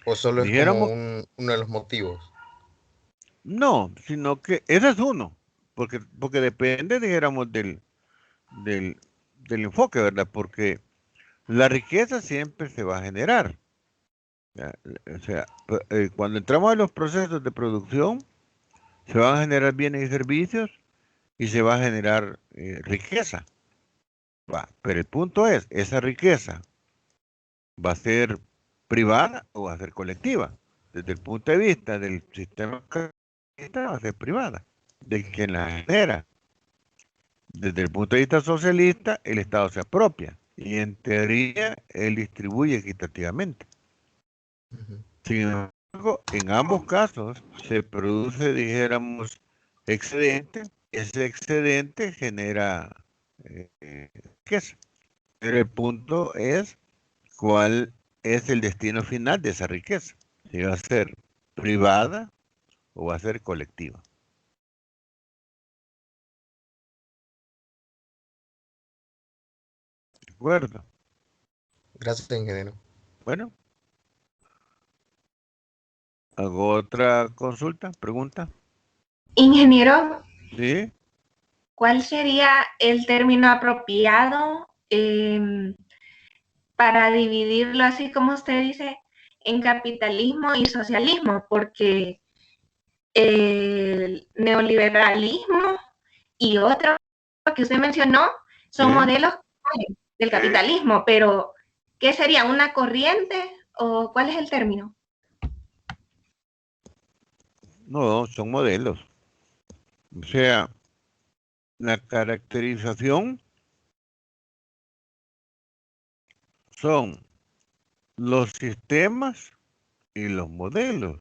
o solo es como Dijéramos, uno de los motivos. no, sino que ese es uno, porque depende, dijéramos, del, del enfoque, ¿verdad? Porque la riqueza siempre se va a generar. ¿Ya? O sea, cuando entramos a los procesos de producción, se van a generar bienes y servicios y se va a generar riqueza. Pero el punto es, esa riqueza va a ser privada o va a ser colectiva. Desde el punto de vista del sistema capitalista va a ser privada. de quien la genera. Desde el punto de vista socialista, el Estado se apropia y en teoría él distribuye equitativamente. Ujú. Sin embargo, en ambos casos se produce, dijéramos, excedente. Ese excedente genera riqueza. Pero el punto es cuál es el destino final de esa riqueza. Si va a ser privada o va a ser colectiva. ¿De acuerdo? Gracias, ingeniero. Bueno, ¿hago otra consulta? ¿Pregunta? Ingeniero, ¿Sí? ¿cuál sería el término apropiado para dividirlo así como usted dice en capitalismo y socialismo? Porque el neoliberalismo y otro que usted mencionó son ¿Sí? modelos del capitalismo, pero ¿qué sería? ¿Una corriente o cuál es el término? No, son modelos. O sea, la caracterización son los sistemas y los modelos.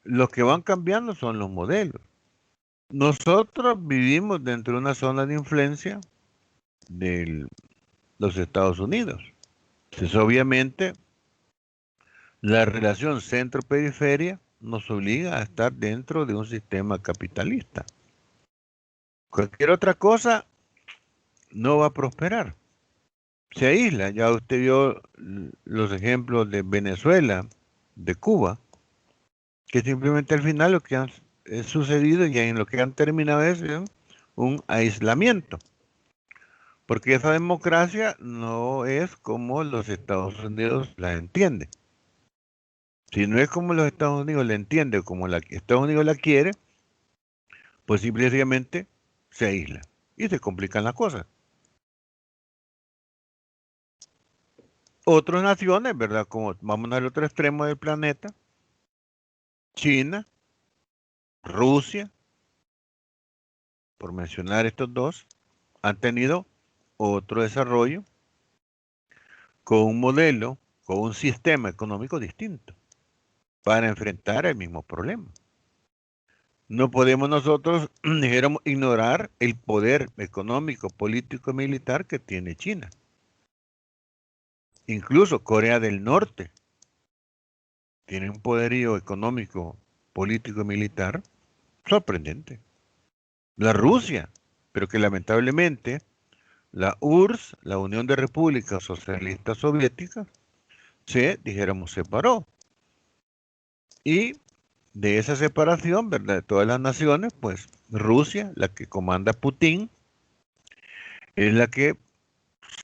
Los que van cambiando son los modelos. Nosotros vivimos dentro de una zona de influencia de los Estados Unidos. Entonces, obviamente, la relación centro-periferia nos obliga a estar dentro de un sistema capitalista. Cualquier otra cosa no va a prosperar. Se aísla. Ya usted vio los ejemplos de Venezuela, de Cuba, que simplemente al final lo que ha sucedido y en lo que han terminado es un aislamiento. Porque esa democracia no es como los Estados Unidos la entiende. Si no es como los Estados Unidos la entiende o como Estados Unidos la quiere, pues simplemente se aísla y se complican las cosas. Otras naciones, ¿verdad? Como vamos al otro extremo del planeta, China, Rusia, por mencionar estos dos, han tenido otro desarrollo con un modelo, con un sistema económico distinto para enfrentar el mismo problema. No podemos nosotros, dijéramos, ignorar el poder económico, político y militar que tiene China. Incluso Corea del Norte tiene un poderío económico, político y militar sorprendente. La Rusia, pero que lamentablemente la URSS, la Unión de Repúblicas Socialistas Soviéticas, se, dijéramos, separó. Y de esa separación, ¿verdad? De todas las naciones, pues Rusia, la que comanda Putin, es la que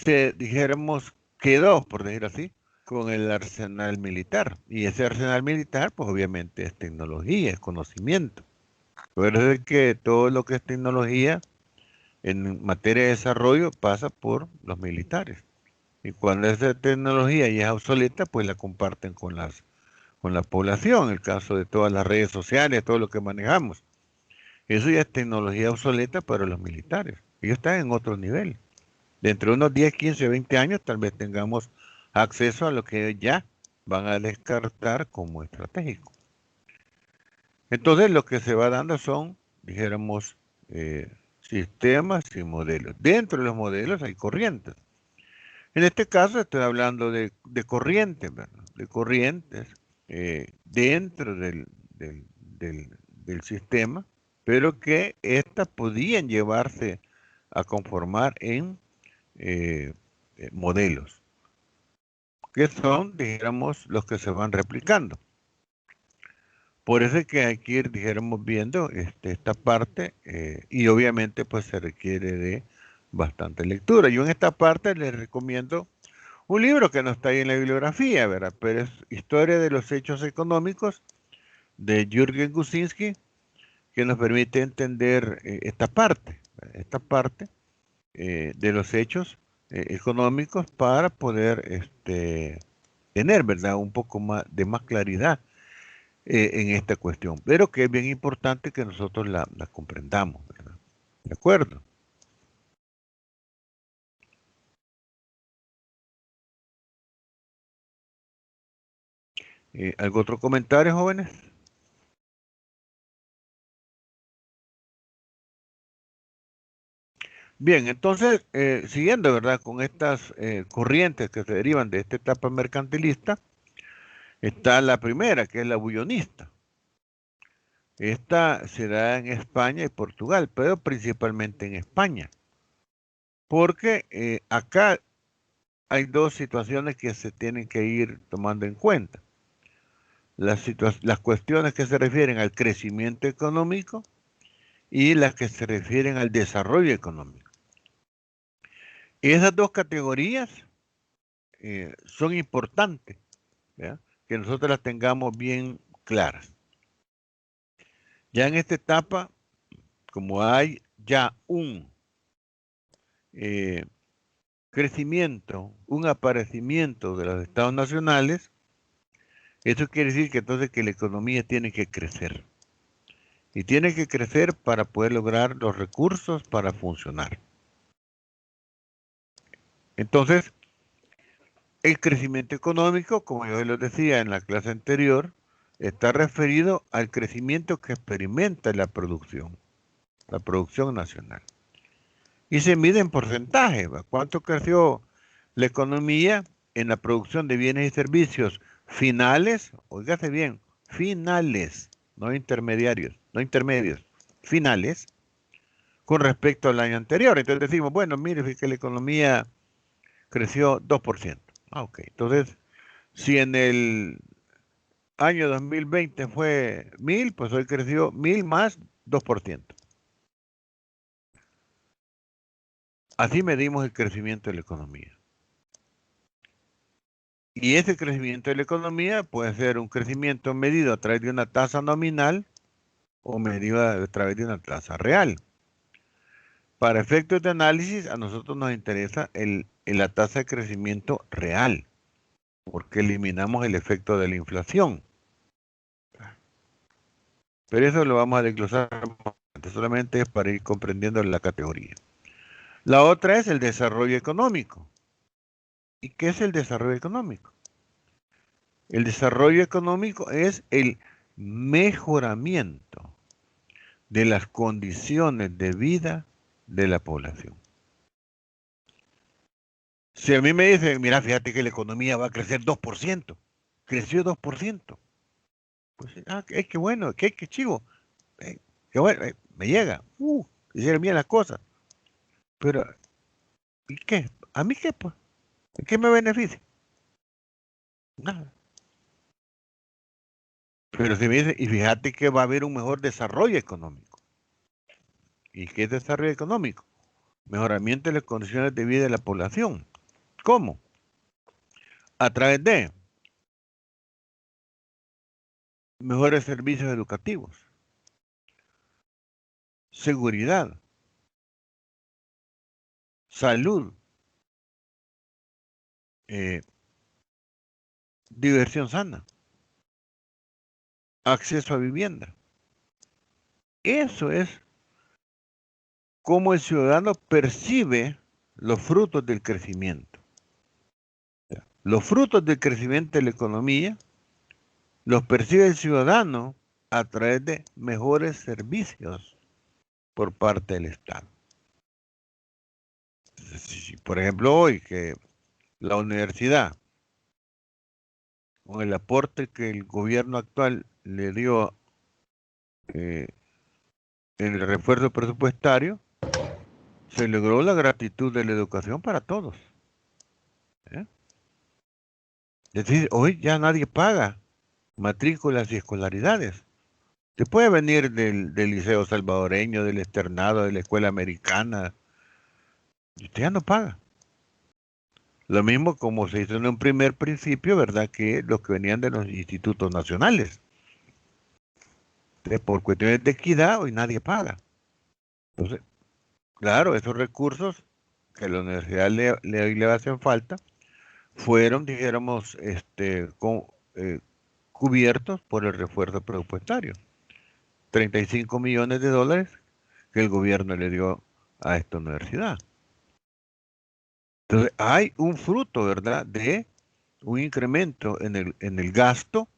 se, dijéramos, quedó, por decir así, con el arsenal militar. Y ese arsenal militar, pues obviamente es tecnología, es conocimiento. Pero es que todo lo que es tecnología en materia de desarrollo pasa por los militares. Y cuando esa tecnología ya es obsoleta, pues la comparten con la población, el caso de todas las redes sociales, todo lo que manejamos. Eso ya es tecnología obsoleta para los militares. Ellos están en otro nivel. Dentro de unos 10, 15, 20 años tal vez tengamos acceso a lo que ya van a descartar como estratégico. Entonces lo que se va dando son, dijéramos, sistemas y modelos. Dentro de los modelos hay corrientes. En este caso estoy hablando de corrientes, ¿verdad? De corrientes dentro del sistema, pero que éstas podían llevarse a conformar en modelos, que son, dijéramos, los que se van replicando. Por eso es que hay que ir, dijéramos, viendo esta parte y obviamente pues se requiere de bastante lectura. Yo en esta parte les recomiendo un libro que no está ahí en la bibliografía, ¿verdad? Pero es Historia de los Hechos Económicos de Jürgen Gusinski, que nos permite entender esta parte de los hechos económicos para poder tener, ¿verdad? Un poco más de más claridad en esta cuestión, pero que es bien importante que nosotros la comprendamos, ¿verdad? ¿De acuerdo? ¿Algún otro comentario, jóvenes? Bien, entonces, siguiendo, ¿verdad? Con estas corrientes que se derivan de esta etapa mercantilista, está la primera, que es la bullonista. Esta se da en España y Portugal, pero principalmente en España, porque acá hay dos situaciones que se tienen que ir tomando en cuenta. Las cuestiones que se refieren al crecimiento económico y las que se refieren al desarrollo económico. Esas dos categorías son importantes, ¿verdad? Que nosotros las tengamos bien claras. Ya en esta etapa, como hay ya un crecimiento, un aparecimiento de los estados nacionales, eso quiere decir que entonces que la economía tiene que crecer. Y tiene que crecer para poder lograr los recursos para funcionar. Entonces, el crecimiento económico, como yo les decía en la clase anterior, está referido al crecimiento que experimenta la producción nacional. Y se mide en porcentaje, ¿va? ¿Cuánto creció la economía en la producción de bienes y servicios finales? Óigase bien, finales, no intermediarios, no intermedios, finales, con respecto al año anterior. Entonces decimos, bueno, mire, fíjate que la economía creció 2%. Ok, entonces, si en el año 2020 fue 1000, pues hoy creció 1000 más 2%. Así medimos el crecimiento de la economía. Y ese crecimiento de la economía puede ser un crecimiento medido a través de una tasa nominal o medido a través de una tasa real. Para efectos de análisis, a nosotros nos interesa la tasa de crecimiento real, porque eliminamos el efecto de la inflación. Pero eso lo vamos a desglosar solamente para ir comprendiendo la categoría. La otra es el desarrollo económico. ¿Y qué es el desarrollo económico? El desarrollo económico es el mejoramiento de las condiciones de vida de la población. Si a mí me dicen, mira, fíjate que la economía va a crecer 2%, creció 2%, pues, qué bueno, qué chivo, qué bueno, me llega, hicieron bien las cosas, pero, ¿y qué? ¿A mí qué, pues? ¿Qué me beneficia? Nada. Pero si me dice, y fíjate que va a haber un mejor desarrollo económico. ¿Y qué es desarrollo económico? Mejoramiento de las condiciones de vida de la población. ¿Cómo? A través de mejores servicios educativos, seguridad, salud, diversión sana, acceso a vivienda. Eso es cómo el ciudadano percibe los frutos del crecimiento. Los frutos del crecimiento de la economía los percibe el ciudadano a través de mejores servicios por parte del Estado. Si, por ejemplo, hoy que la universidad, con el aporte que el gobierno actual le dio en el refuerzo presupuestario, se logró la gratuidad de la educación para todos. Es decir, hoy ya nadie paga matrículas y escolaridades. Usted puede venir del Liceo Salvadoreño, del Externado, de la Escuela Americana, y usted ya no paga. Lo mismo como se hizo en un primer principio, ¿verdad? Que los que venían de los institutos nacionales. Entonces, por cuestiones de equidad, hoy nadie paga. Entonces, claro, esos recursos que a la universidad le hacen falta, fueron, dijéramos, cubiertos por el refuerzo presupuestario. 35 millones de dólares que el gobierno le dio a esta universidad. Entonces, hay un fruto, ¿verdad?, de un incremento en el gasto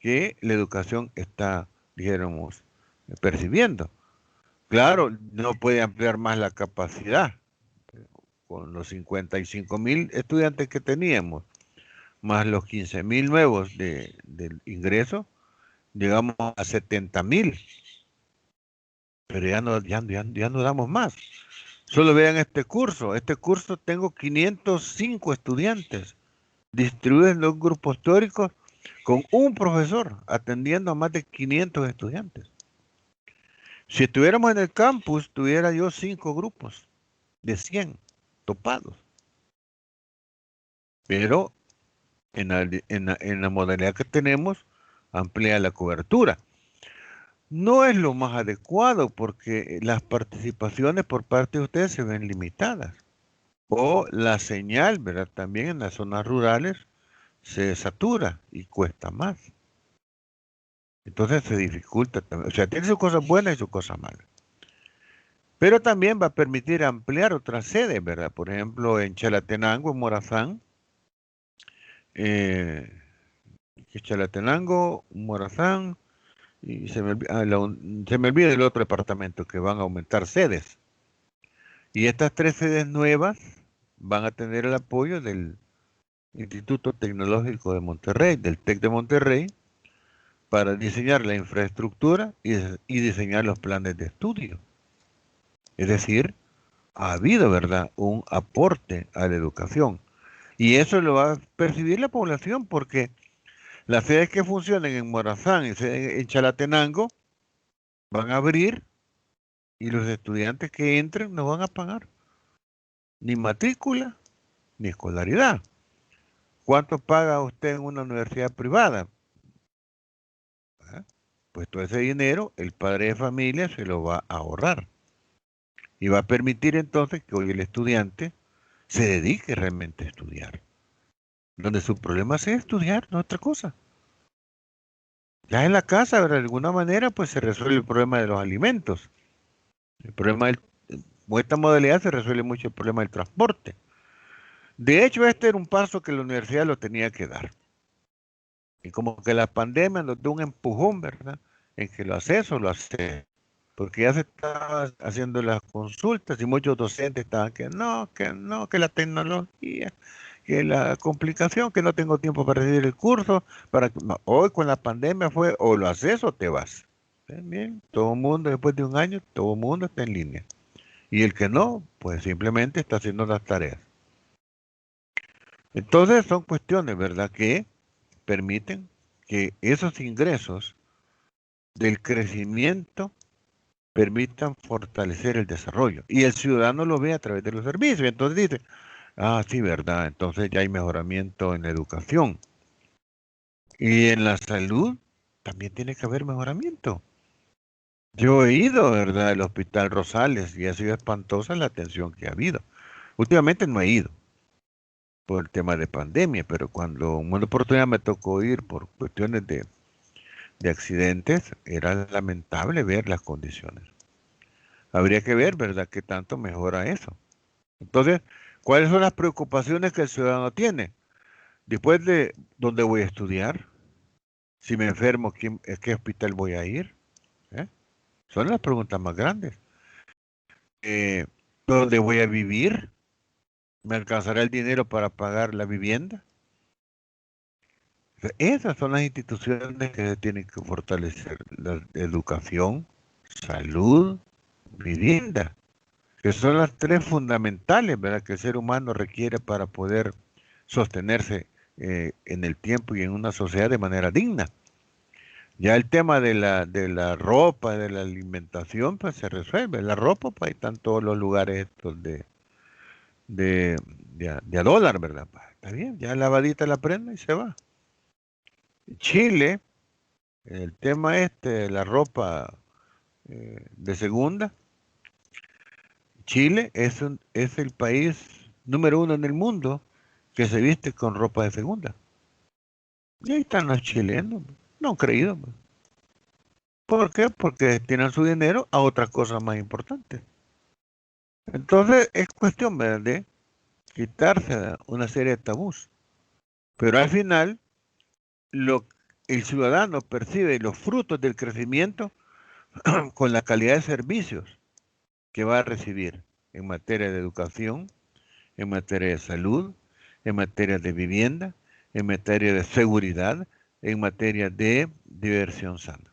que la educación está, dijéramos, percibiendo. Claro, no puede ampliar más la capacidad. Con los 55,000 estudiantes que teníamos, más los 15,000 nuevos del ingreso, llegamos a 70,000. Pero ya no damos más. Solo vean este curso. Este curso tengo 505 estudiantes distribuidos en dos grupos teóricos con un profesor atendiendo a más de 500 estudiantes. Si estuviéramos en el campus, tuviera yo 5 grupos de 100 topados. Pero en la modalidad que tenemos, amplía la cobertura. No es lo más adecuado porque las participaciones por parte de ustedes se ven limitadas. O la señal, ¿verdad? También en las zonas rurales se satura y cuesta más. Entonces se dificulta también. O sea, tiene sus cosas buenas y sus cosas malas. Pero también va a permitir ampliar otras sedes, ¿verdad? Por ejemplo, en Chalatenango, en Morazán. Chalatenango, Morazán. Y se me olvida el otro departamento que van a aumentar sedes. Y estas 3 sedes nuevas van a tener el apoyo del Instituto Tecnológico de Monterrey, del TEC de Monterrey, para diseñar la infraestructura y diseñar los planes de estudio. Es decir, ha habido, ¿verdad?, un aporte a la educación. Y eso lo va a percibir la población porque las sedes que funcionen en Morazán y en Chalatenango van a abrir y los estudiantes que entren no van a pagar ni matrícula ni escolaridad. ¿Cuánto paga usted en una universidad privada? Pues todo ese dinero el padre de familia se lo va a ahorrar y va a permitir entonces que hoy el estudiante se dedique realmente a estudiar. Donde su problema es estudiar, no otra cosa. Ya en la casa, de alguna manera, pues se resuelve el problema de los alimentos. El problema con esta modalidad se resuelve mucho el problema del transporte. De hecho, este era un paso que la universidad lo tenía que dar. Y como que la pandemia nos dio un empujón, ¿verdad? En que lo haces o lo haces. Porque ya se estaban haciendo las consultas y muchos docentes estaban que no, que la tecnología, que la complicación, que no tengo tiempo para recibir el curso. Hoy con la pandemia fue o lo haces o te vas. Bien, todo el mundo, después de un año, todo el mundo está en línea. Y el que no, pues simplemente está haciendo las tareas. Entonces son cuestiones, ¿verdad?, que permiten que esos ingresos del crecimiento permitan fortalecer el desarrollo. Y el ciudadano lo ve a través de los servicios. Entonces dice, ah, sí, ¿verdad? Entonces ya hay mejoramiento en la educación. Y en la salud también tiene que haber mejoramiento. Yo he ido, ¿verdad?, al Hospital Rosales y ha sido espantosa la atención que ha habido. Últimamente no he ido por el tema de pandemia, pero cuando una oportunidad me tocó ir por cuestiones de accidentes, era lamentable ver las condiciones. Habría que ver, ¿verdad?, qué tanto mejora eso. Entonces, ¿cuáles son las preocupaciones que el ciudadano tiene? Después de dónde voy a estudiar, si me enfermo, ¿a qué hospital voy a ir? Son las preguntas más grandes. ¿Dónde voy a vivir? ¿Me alcanzará el dinero para pagar la vivienda? Esas son las instituciones que se tienen que fortalecer. La educación, salud, vivienda, que son las 3 fundamentales, ¿verdad?, que el ser humano requiere para poder sostenerse en el tiempo y en una sociedad de manera digna. Ya el tema de la ropa, de la alimentación, pues se resuelve. La ropa, pues ahí están todos los lugares estos de a dólar, ¿verdad? Pues, está bien, ya lavadita la prenda y se va. Chile, el tema de la ropa de segunda, Chile es el país número 1 en el mundo que se viste con ropa de segunda. Y ahí están los chilenos, no han creído. ¿Por qué? Porque destinan su dinero a otras cosas más importantes. Entonces es cuestión, ¿verdad?, de quitarse una serie de tabús. Pero al final, el ciudadano percibe los frutos del crecimiento con la calidad de servicios que va a recibir en materia de educación, en materia de salud, en materia de vivienda, en materia de seguridad, en materia de diversión sana.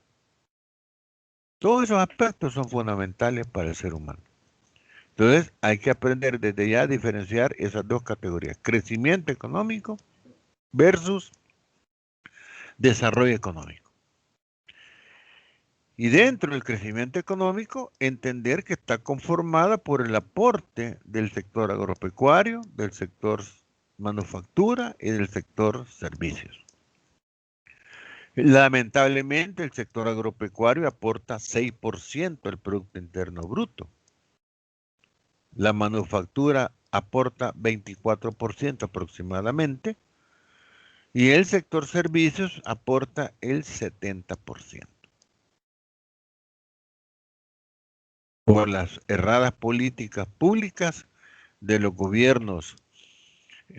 Todos esos aspectos son fundamentales para el ser humano. Entonces hay que aprender desde ya a diferenciar esas dos categorías: crecimiento económico versus desarrollo económico. Y dentro del crecimiento económico, entender que está conformada por el aporte del sector agropecuario, del sector manufactura y del sector servicios. Lamentablemente, el sector agropecuario aporta 6% del Producto Interno Bruto. La manufactura aporta 24% aproximadamente y el sector servicios aporta el 70%. Por las erradas políticas públicas de los gobiernos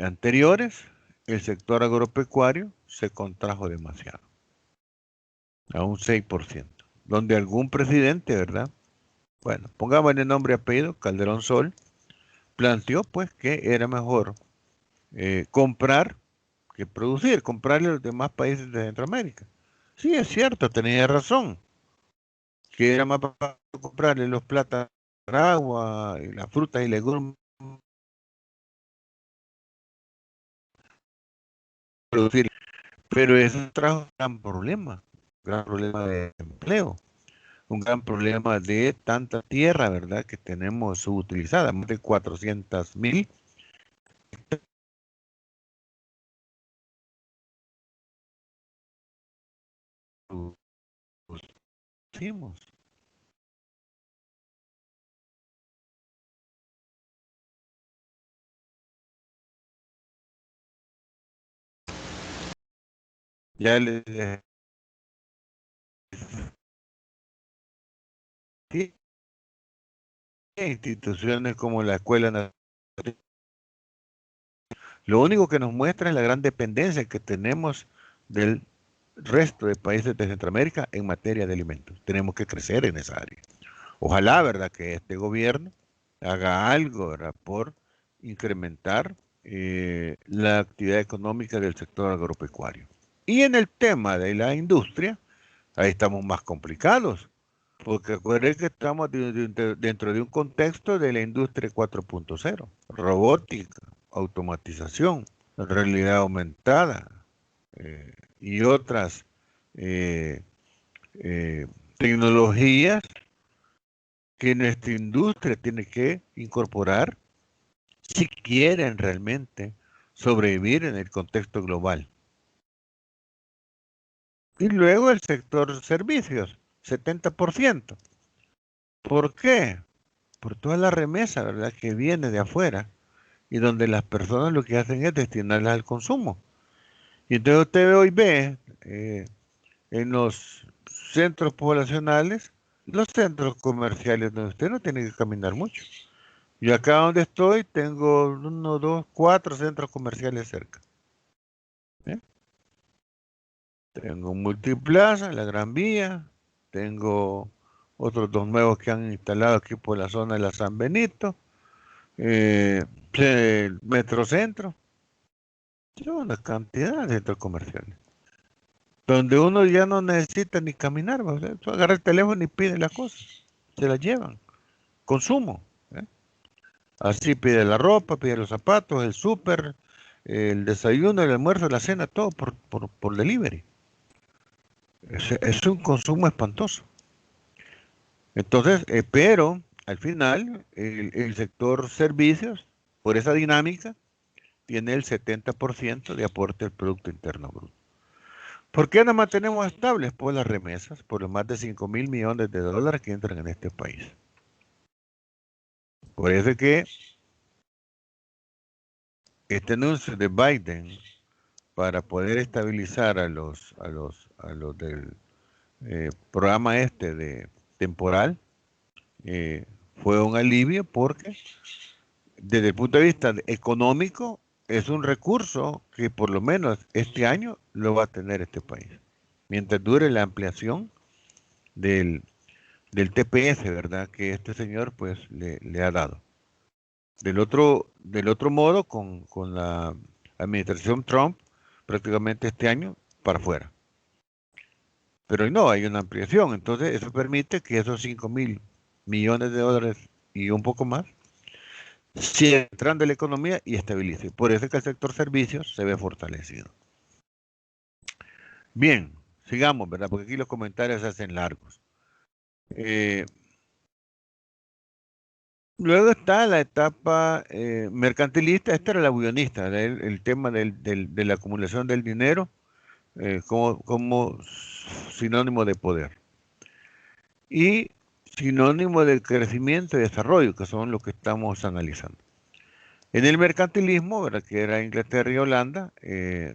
anteriores, el sector agropecuario se contrajo demasiado, a un 6%, donde algún presidente, ¿verdad? Bueno, pongámosle nombre y apellido, Calderón Sol, planteó pues que era mejor comprar que producir, comprarle a los demás países de Centroamérica. Sí, es cierto, tenía razón, que era más barato comprarle los plátanos, agua, y las frutas y legumbres, producir. Pero eso trajo un gran problema de empleo, un gran problema de tanta tierra, ¿verdad?, que tenemos subutilizada, más de 400,000. Ya les sí, instituciones como la Escuela Nacional, lo único que nos muestra es la gran dependencia que tenemos del resto de países de Centroamérica en materia de alimentos. Tenemos que crecer en esa área. Ojalá, ¿verdad?, que este gobierno haga algo, ¿verdad?, por incrementar la actividad económica del sector agropecuario. Y en el tema de la industria, ahí estamos más complicados, porque acuérdense que estamos dentro de un contexto de la industria 4.0, robótica, automatización, realidad aumentada y otras eh, tecnologías que nuestra industria tiene que incorporar si quieren realmente sobrevivir en el contexto global. Y luego el sector servicios, 70%. ¿Por qué? Por toda la remesa, ¿verdad?, que viene de afuera y donde las personas lo que hacen es destinarlas al consumo. Y entonces usted hoy ve en los centros poblacionales, los centros comerciales donde usted no tiene que caminar mucho. Yo acá donde estoy tengo 1, 2, 4 centros comerciales cerca. ¿Eh? Tengo Multiplaza, la Gran Vía, tengo otros 2 nuevos que han instalado aquí por la zona de la San Benito, el Metrocentro, una cantidad de centros comerciales, donde uno ya no necesita ni caminar, ¿va? O sea, tú agarras el teléfono y pide las cosas, se las llevan, consumo. Así pide la ropa, pide los zapatos, el súper, el desayuno, el almuerzo, la cena, todo por delivery. Es un consumo espantoso. Entonces, pero al final, el sector servicios, por esa dinámica, tiene el 70% de aporte al Producto Interno Bruto. ¿Por qué nos mantenemos estables? Por las remesas, por los más de 5,000 millones de dólares que entran en este país. Por eso es que este anuncio de Biden para poder estabilizar a los del programa de temporal, fue un alivio porque desde el punto de vista económico es un recurso que por lo menos este año lo va a tener este país. Mientras dure la ampliación del TPS, ¿verdad? Que este señor pues le ha dado. Del otro modo, con la administración Trump, prácticamente este año para afuera. Pero no, hay una ampliación, entonces eso permite que esos 5.000 millones de dólares y un poco más sigan entrando en la economía y estabilice. Por eso es que el sector servicios se ve fortalecido. Bien, sigamos, ¿verdad? Porque aquí los comentarios se hacen largos. Luego está la etapa mercantilista. Esta era la bullonista, el tema de la acumulación del dinero como sinónimo de poder. Y sinónimo de crecimiento y desarrollo, que son lo que estamos analizando. En el mercantilismo, ¿verdad?, que era Inglaterra y Holanda,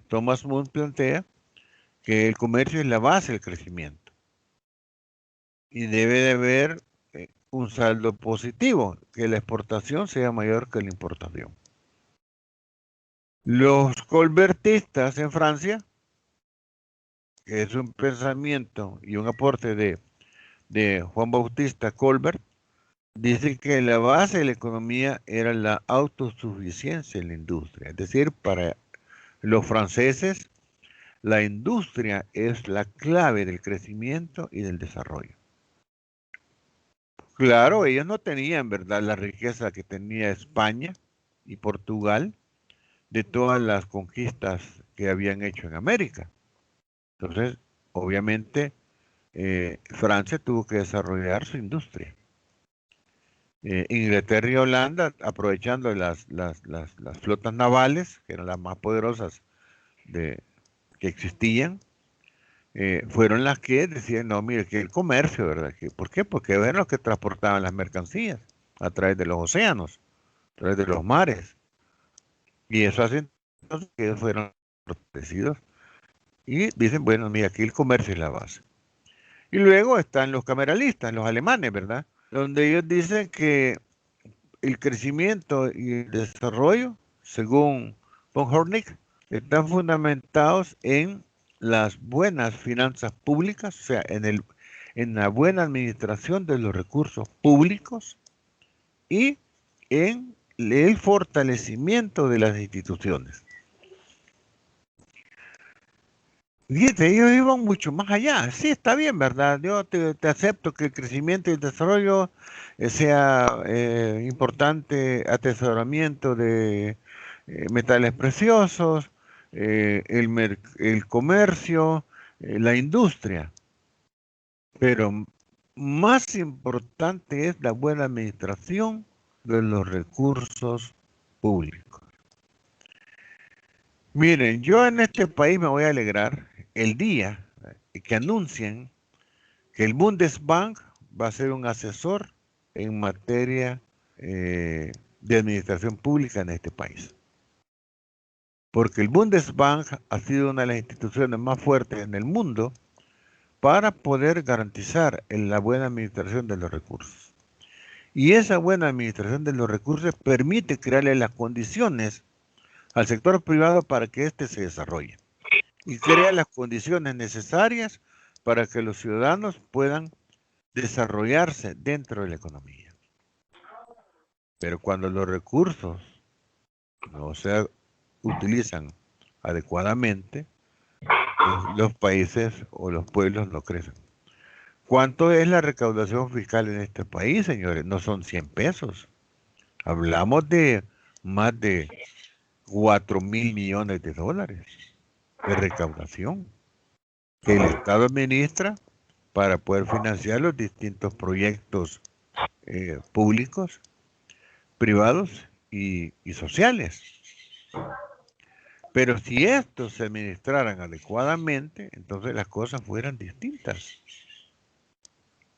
Thomas Moon plantea que el comercio es la base del crecimiento y debe de haber un saldo positivo, que la exportación sea mayor que la importación. Los colbertistas en Francia, que es un pensamiento y un aporte de Juan Bautista Colbert, dice que la base de la economía era la autosuficiencia en la industria. Es decir, para los franceses, la industria es la clave del crecimiento y del desarrollo. Claro, ellos no tenían, ¿verdad?, la riqueza que tenía España y Portugal de todas las conquistas que habían hecho en América. Entonces, obviamente, Francia tuvo que desarrollar su industria. Inglaterra y Holanda, aprovechando las flotas navales, que eran las más poderosas que existían, fueron las que decían, no, mire, que el comercio, ¿verdad? ¿Por qué? Porque eran los que transportaban las mercancías a través de los océanos, a través de los mares. Y eso hace entonces que ellos fueron protegidos. Y dicen, bueno, mira, aquí el comercio es la base. Y luego están los cameralistas, los alemanes, ¿verdad? Donde ellos dicen que el crecimiento y el desarrollo, según von Hornig, están fundamentados en las buenas finanzas públicas, o sea, en la buena administración de los recursos públicos y en el fortalecimiento de las instituciones. Fíjate, ellos iban mucho más allá. Sí, está bien, ¿verdad? Yo te acepto que el crecimiento y el desarrollo sea importante, atesoramiento de metales preciosos, el comercio, la industria. Pero más importante es la buena administración de los recursos públicos. Miren, yo en este país me voy a alegrar el día que anuncien que el Bundesbank va a ser un asesor en materia de administración pública en este país. Porque el Bundesbank ha sido una de las instituciones más fuertes en el mundo para poder garantizar la buena administración de los recursos. Y esa buena administración de los recursos permite crearle las condiciones al sector privado para que éste se desarrolle y crea las condiciones necesarias para que los ciudadanos puedan desarrollarse dentro de la economía. Pero cuando los recursos no se utilizan adecuadamente, los países o los pueblos no crecen. ¿Cuánto es la recaudación fiscal en este país, señores? No son 100 pesos. Hablamos de más de 4.000 millones de dólares de recaudación que el Estado administra para poder financiar los distintos proyectos públicos, privados y sociales. Pero si estos se administraran adecuadamente, entonces las cosas fueran distintas.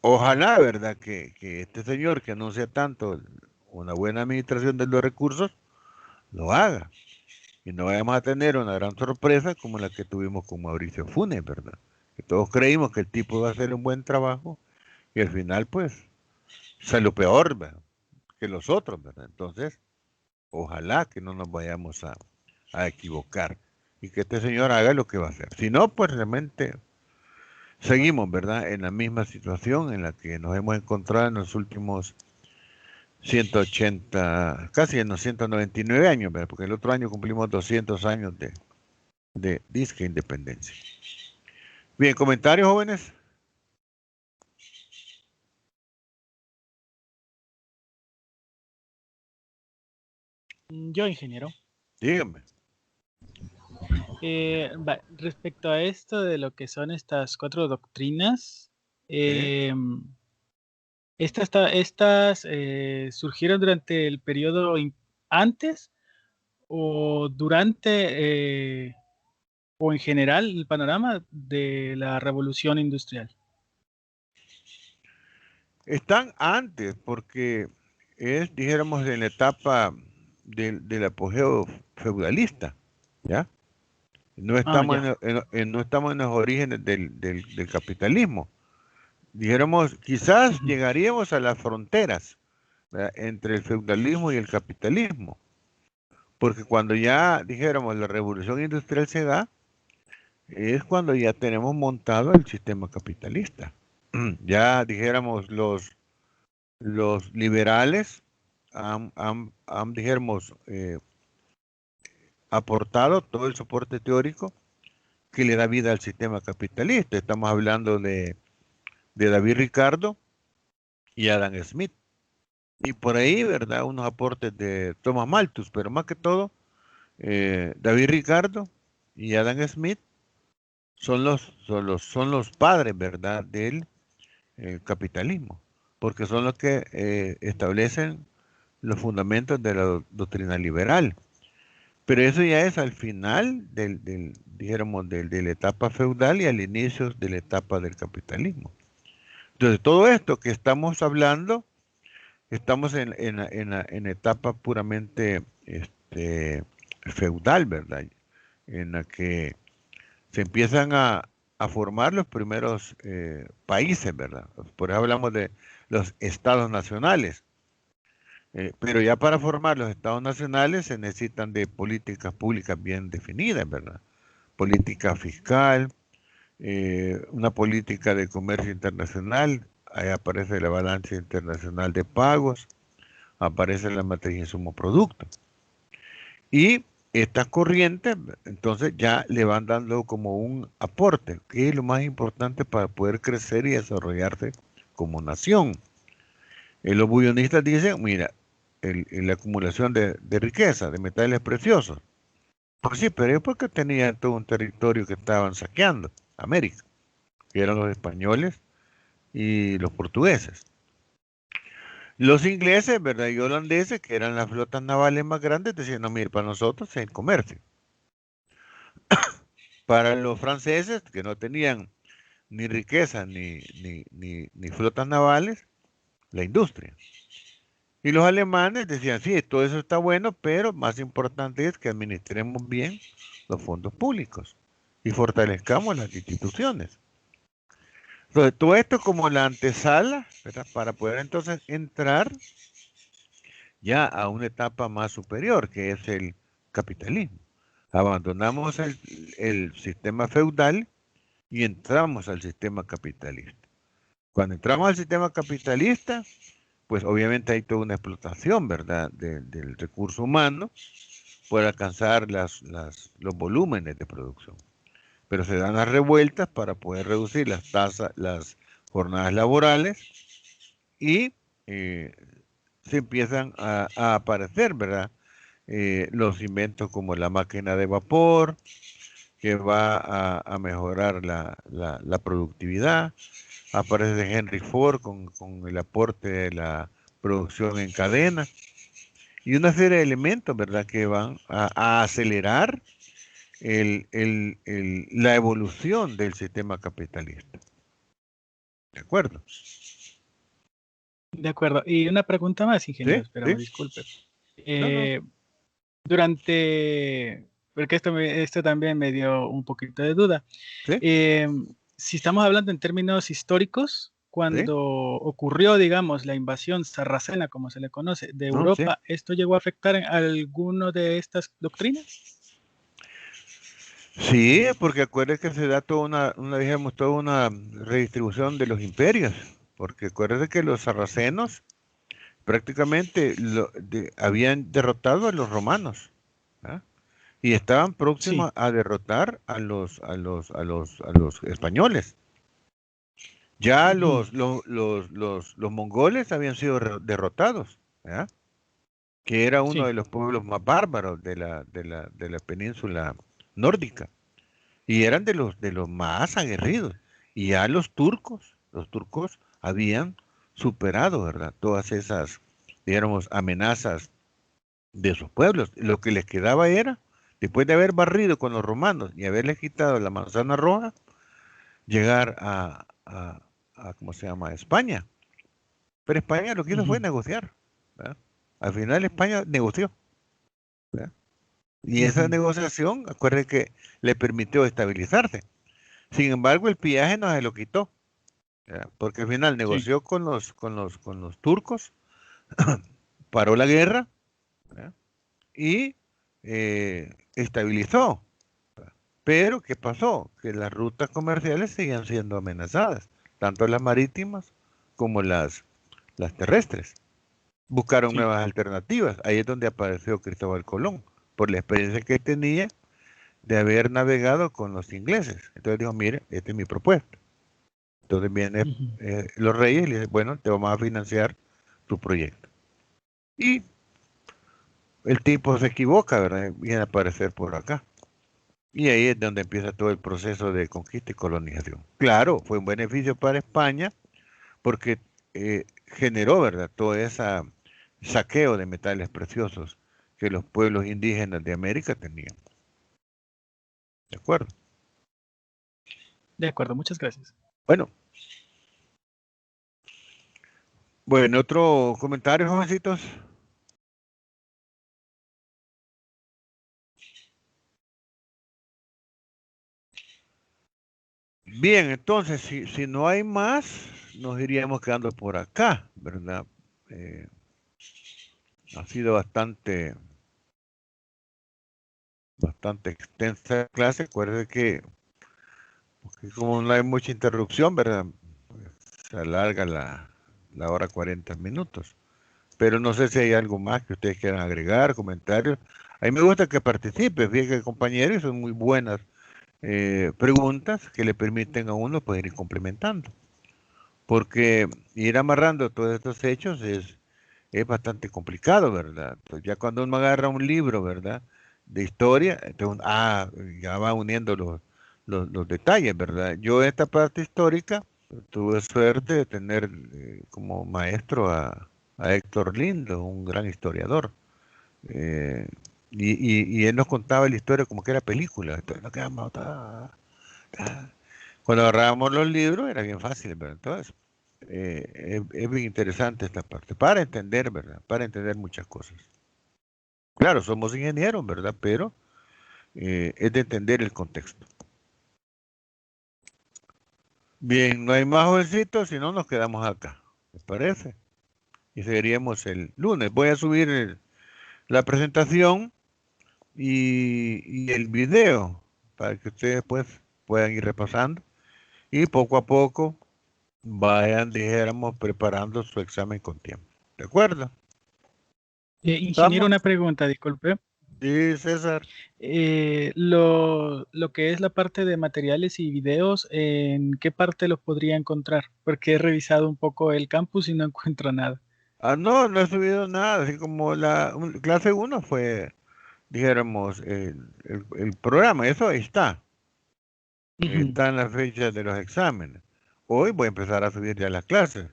Ojalá, ¿verdad?, que este señor que anuncia tanto una buena administración de los recursos, lo haga. Y no vayamos a tener una gran sorpresa como la que tuvimos con Mauricio Funes, ¿verdad? Que todos creímos que el tipo iba a hacer un buen trabajo y al final, pues, salió peor, ¿verdad?, que los otros, ¿verdad? Entonces, ojalá que no nos vayamos a equivocar y que este señor haga lo que va a hacer. Si no, pues realmente seguimos, ¿verdad?, en la misma situación en la que nos hemos encontrado en los últimos 180, casi en los 199 años, ¿verdad?, porque el otro año cumplimos 200 años de disque independencia. Bien, ¿comentarios, jóvenes? Yo, ingeniero. Díganme. Respecto a esto de lo que son estas 4 doctrinas, estas surgieron durante el periodo antes o durante o en general el panorama de la revolución industrial. Están antes, porque es, dijéramos, en la etapa del apogeo feudalista, ¿ya? No estamos, Ya. no estamos en los orígenes del capitalismo. Dijéramos, quizás llegaríamos a las fronteras, ¿verdad?, entre el feudalismo y el capitalismo. Porque cuando ya, dijéramos, la revolución industrial se da, es cuando ya tenemos montado el sistema capitalista. Ya, dijéramos, los liberales dijéramos, aportado todo el soporte teórico que le da vida al sistema capitalista. Estamos hablando de David Ricardo y Adam Smith. Y por ahí, ¿verdad?, unos aportes de Thomas Malthus, pero más que todo, David Ricardo y Adam Smith son los padres, ¿verdad?, del capitalismo, porque son los que establecen los fundamentos de la doctrina liberal. Pero eso ya es al final dijéramos, de la etapa feudal y al inicio de la etapa del capitalismo. Entonces, todo esto que estamos hablando, estamos en la etapa puramente feudal, ¿verdad?, en la que se empiezan a formar los primeros países, ¿verdad? Por eso hablamos de los estados nacionales. Pero ya para formar los estados nacionales se necesitan de políticas públicas bien definidas, ¿verdad? Política fiscal, una política de comercio internacional, ahí aparece la balanza internacional de pagos, aparece la matriz insumo-producto. Y estas corrientes, entonces ya le van dando como un aporte, que es lo más importante para poder crecer y desarrollarse como nación. Los bullonistas dicen, mira, la acumulación de riqueza, de metales preciosos. Pues sí, pero es porque tenían todo un territorio que estaban saqueando, América, que eran los españoles y los portugueses. Los ingleses, ¿verdad?, y holandeses, que eran las flotas navales más grandes, decían, no, mire, para nosotros es el comercio. Para los franceses, que no tenían ni riqueza ni flotas navales, la industria. Y los alemanes decían, sí, todo eso está bueno, pero más importante es que administremos bien los fondos públicos y fortalezcamos las instituciones. Entonces, todo esto como la antesala, ¿verdad?, para poder entonces entrar ya a una etapa más superior, que es el capitalismo. Abandonamos el sistema feudal y entramos al sistema capitalista. Cuando entramos al sistema capitalista, pues obviamente hay toda una explotación, ¿verdad?, del recurso humano por alcanzar los volúmenes de producción. Pero se dan las revueltas para poder reducir las jornadas laborales y se empiezan a aparecer, ¿verdad?, los inventos como la máquina de vapor, que va a mejorar la productividad. Aparece Henry Ford con el aporte de la producción en cadena y una serie de elementos, ¿verdad?, que van a acelerar la evolución del sistema capitalista. ¿De acuerdo? De acuerdo. Y una pregunta más, ingeniero, ¿Sí? espero me ¿Sí? disculpe. No. Durante porque esto también me dio un poquito de duda. ¿Sí? Si estamos hablando en términos históricos, cuando ocurrió, digamos, la invasión sarracena, como se le conoce, de No, sí. Europa, ¿esto llegó a afectar en alguno de estas doctrinas? Sí, porque acuérdate que se da digamos, toda una redistribución de los imperios, porque acuérdate que los sarracenos prácticamente habían derrotado a los romanos, ¿ah? Y estaban próximos Sí. a derrotar a los españoles. Ya Ujú. los mongoles habían sido derrotados, ¿ah? Que era uno Sí, de los pueblos más bárbaros de la península nórdica. Y eran de los más aguerridos. Y ya los turcos habían superado, ¿verdad? Todas esas, digamos, amenazas de sus pueblos. Lo que les quedaba era, después de haber barrido con los romanos y haberles quitado la manzana roja, llegar ¿cómo se llama? España. Pero España lo que hizo fue ujú, negociar, ¿verdad? Al final España negoció, ¿verdad? Y esa ujú, negociación, acuérdense que le permitió estabilizarse. Sin embargo, el pillaje no se lo quitó, ¿verdad? Porque al final sí, negoció con los turcos, paró la guerra, ¿verdad? Y estabilizó. Pero, ¿qué pasó? Que las rutas comerciales seguían siendo amenazadas, tanto las marítimas como las terrestres. Buscaron sí, nuevas alternativas. Ahí es donde apareció Cristóbal Colón, por la experiencia que tenía de haber navegado con los ingleses. Entonces dijo, mire, esta es mi propuesta. Entonces vienen ujú, los reyes y le dicen, bueno, te vamos a financiar tu proyecto. Y el tipo se equivoca, ¿verdad? Viene a aparecer por acá. Y ahí es donde empieza todo el proceso de conquista y colonización. Claro, fue un beneficio para España porque generó, ¿verdad? Todo ese saqueo de metales preciosos que los pueblos indígenas de América tenían. ¿De acuerdo? de acuerdo, muchas gracias. Bueno, bueno, otro comentario, jovencitos. Bien, entonces, si no hay más, nos iríamos quedando por acá, ¿verdad? Eh, ha sido bastante extensa la clase. Acuérdense que como no hay mucha interrupción, ¿verdad? Pues, se alarga la hora 40 minutos. Pero no sé si hay algo más que ustedes quieran agregar, comentarios. A mí me gusta que participe, fíjense, compañeros, son muy buenas preguntas que le permiten a uno poder ir complementando. Porque ir amarrando todos estos hechos es bastante complicado, ¿verdad? Entonces, ya cuando uno agarra un libro, ¿verdad? De historia, entonces, ya va uniendo los detalles, ¿verdad? Yo esta parte histórica tuve suerte de tener como maestro a Héctor Lindo, un gran historiador. Eh, y él nos contaba la historia como que era película. Entonces nos quedamos, cuando agarrábamos los libros era bien fácil, ¿verdad? Entonces, es bien interesante esta parte, para entender, ¿verdad? Para entender muchas cosas. Claro, somos ingenieros, ¿verdad? Pero es de entender el contexto. Bien, no hay más jovencitos, si no nos quedamos acá. ¿Me parece? Y seguiríamos el lunes. Voy a subir la presentación y el video para que ustedes pues puedan ir repasando y poco a poco vayan, dijéramos, preparando su examen con tiempo. ¿De acuerdo? Ingeniero, ¿Estamos? una pregunta, disculpe. Sí, César. Lo que es la parte de materiales y videos, ¿en qué parte los podría encontrar? Porque he revisado un poco el campus y no encuentro nada. No, no he subido nada, así como clase uno fue, dijéramos, el programa, eso ahí está. Ujú. Están las fechas de los exámenes. Hoy voy a empezar a subir ya las clases.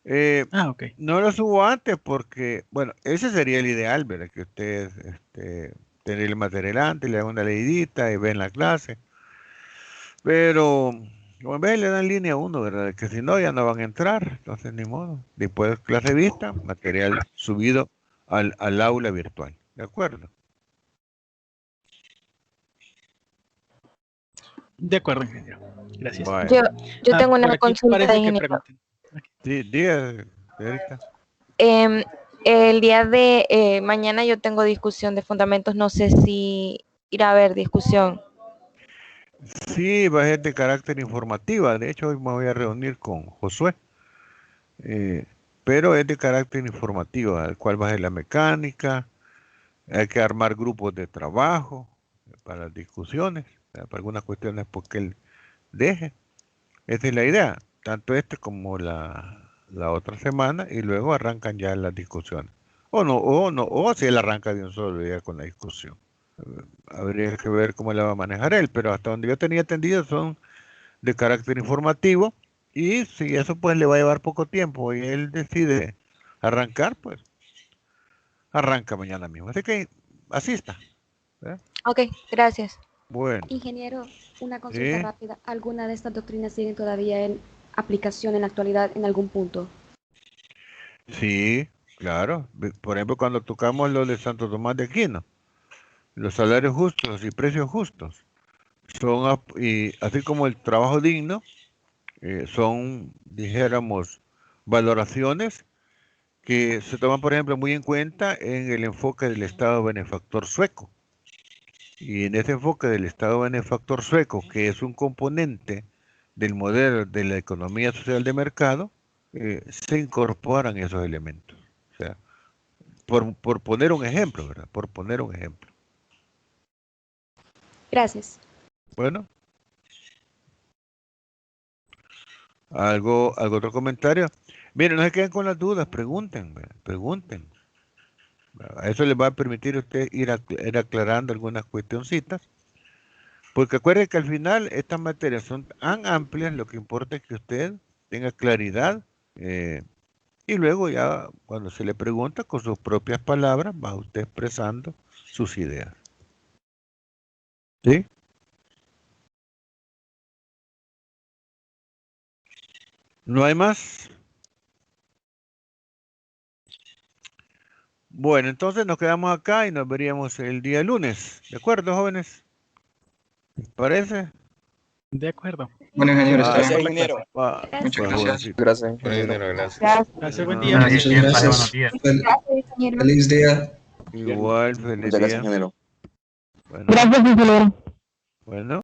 Eh, Ah, ok. no lo subo antes porque, bueno, ese sería el ideal, ¿verdad? Que ustedes tengan el material antes, le dan una leidita y ven la clase. Pero, como ven, le dan línea a uno, ¿verdad? Que si no, ya no van a entrar. Entonces, ni modo. Después, clase vista, material subido al aula virtual. ¿De acuerdo? De acuerdo, ingeniero. Gracias. Bueno, Yo tengo por una aquí consulta, parece que ingeniero. pregunten. sí, diga, Erika. El día de mañana yo tengo discusión de fundamentos, no sé si irá a haber discusión. Sí, va a ser de carácter informativa. De hecho, hoy me voy a reunir con Josué. Pero es de carácter informativo, al cual va a ser la mecánica. Hay que armar grupos de trabajo para las discusiones, para algunas cuestiones porque él deje. Esa es la idea, tanto este como la otra semana, y luego arrancan ya las discusiones. O si él arranca de un solo día con la discusión. Habría que ver cómo la va a manejar él, pero hasta donde yo tenía entendido son de carácter informativo, y si eso pues le va a llevar poco tiempo y él decide arrancar, pues arranca mañana mismo. Así que asista. ¿Eh? Ok, gracias. Bueno, Ingeniero, una consulta sí, rápida. ¿Alguna de estas doctrinas siguen todavía en aplicación en la actualidad en algún punto? sí, claro. Por ejemplo, cuando tocamos lo de Santo Tomás de Aquino, los salarios justos y precios justos, y así como el trabajo digno, son, dijéramos, valoraciones que se toman, por ejemplo, muy en cuenta en el enfoque del Estado benefactor sueco. Y en ese enfoque del Estado benefactor sueco, que es un componente del modelo de la economía social de mercado, se incorporan esos elementos. O sea, por poner un ejemplo, ¿verdad? Por poner un ejemplo. Gracias. Bueno, ¿algo otro comentario? Miren, no se queden con las dudas, pregunten, ¿verdad? Pregunten. A eso les va a permitir a usted ir aclarando algunas cuestioncitas. Porque acuérdense que al final estas materias son tan amplias, lo que importa es que usted tenga claridad, y luego ya cuando se le pregunta con sus propias palabras, va usted expresando sus ideas. ¿Sí? ¿No hay más? Bueno, entonces nos quedamos acá y nos veríamos el día lunes. ¿De acuerdo, jóvenes? ¿Les parece? De acuerdo. Bueno, ingeniero, Ah, está Gracias, bien. ingeniero. Muchas pues, gracias. jovencito. Gracias, Bueno, ingeniero. ingeniero, gracias. Gracias. Gracias, buen Ah, día. Muchas gracias. Gracias, ingeniero. Feliz día. igual, feliz Muchas gracias, día. ingeniero. Bueno, Gracias, ingeniero. bueno.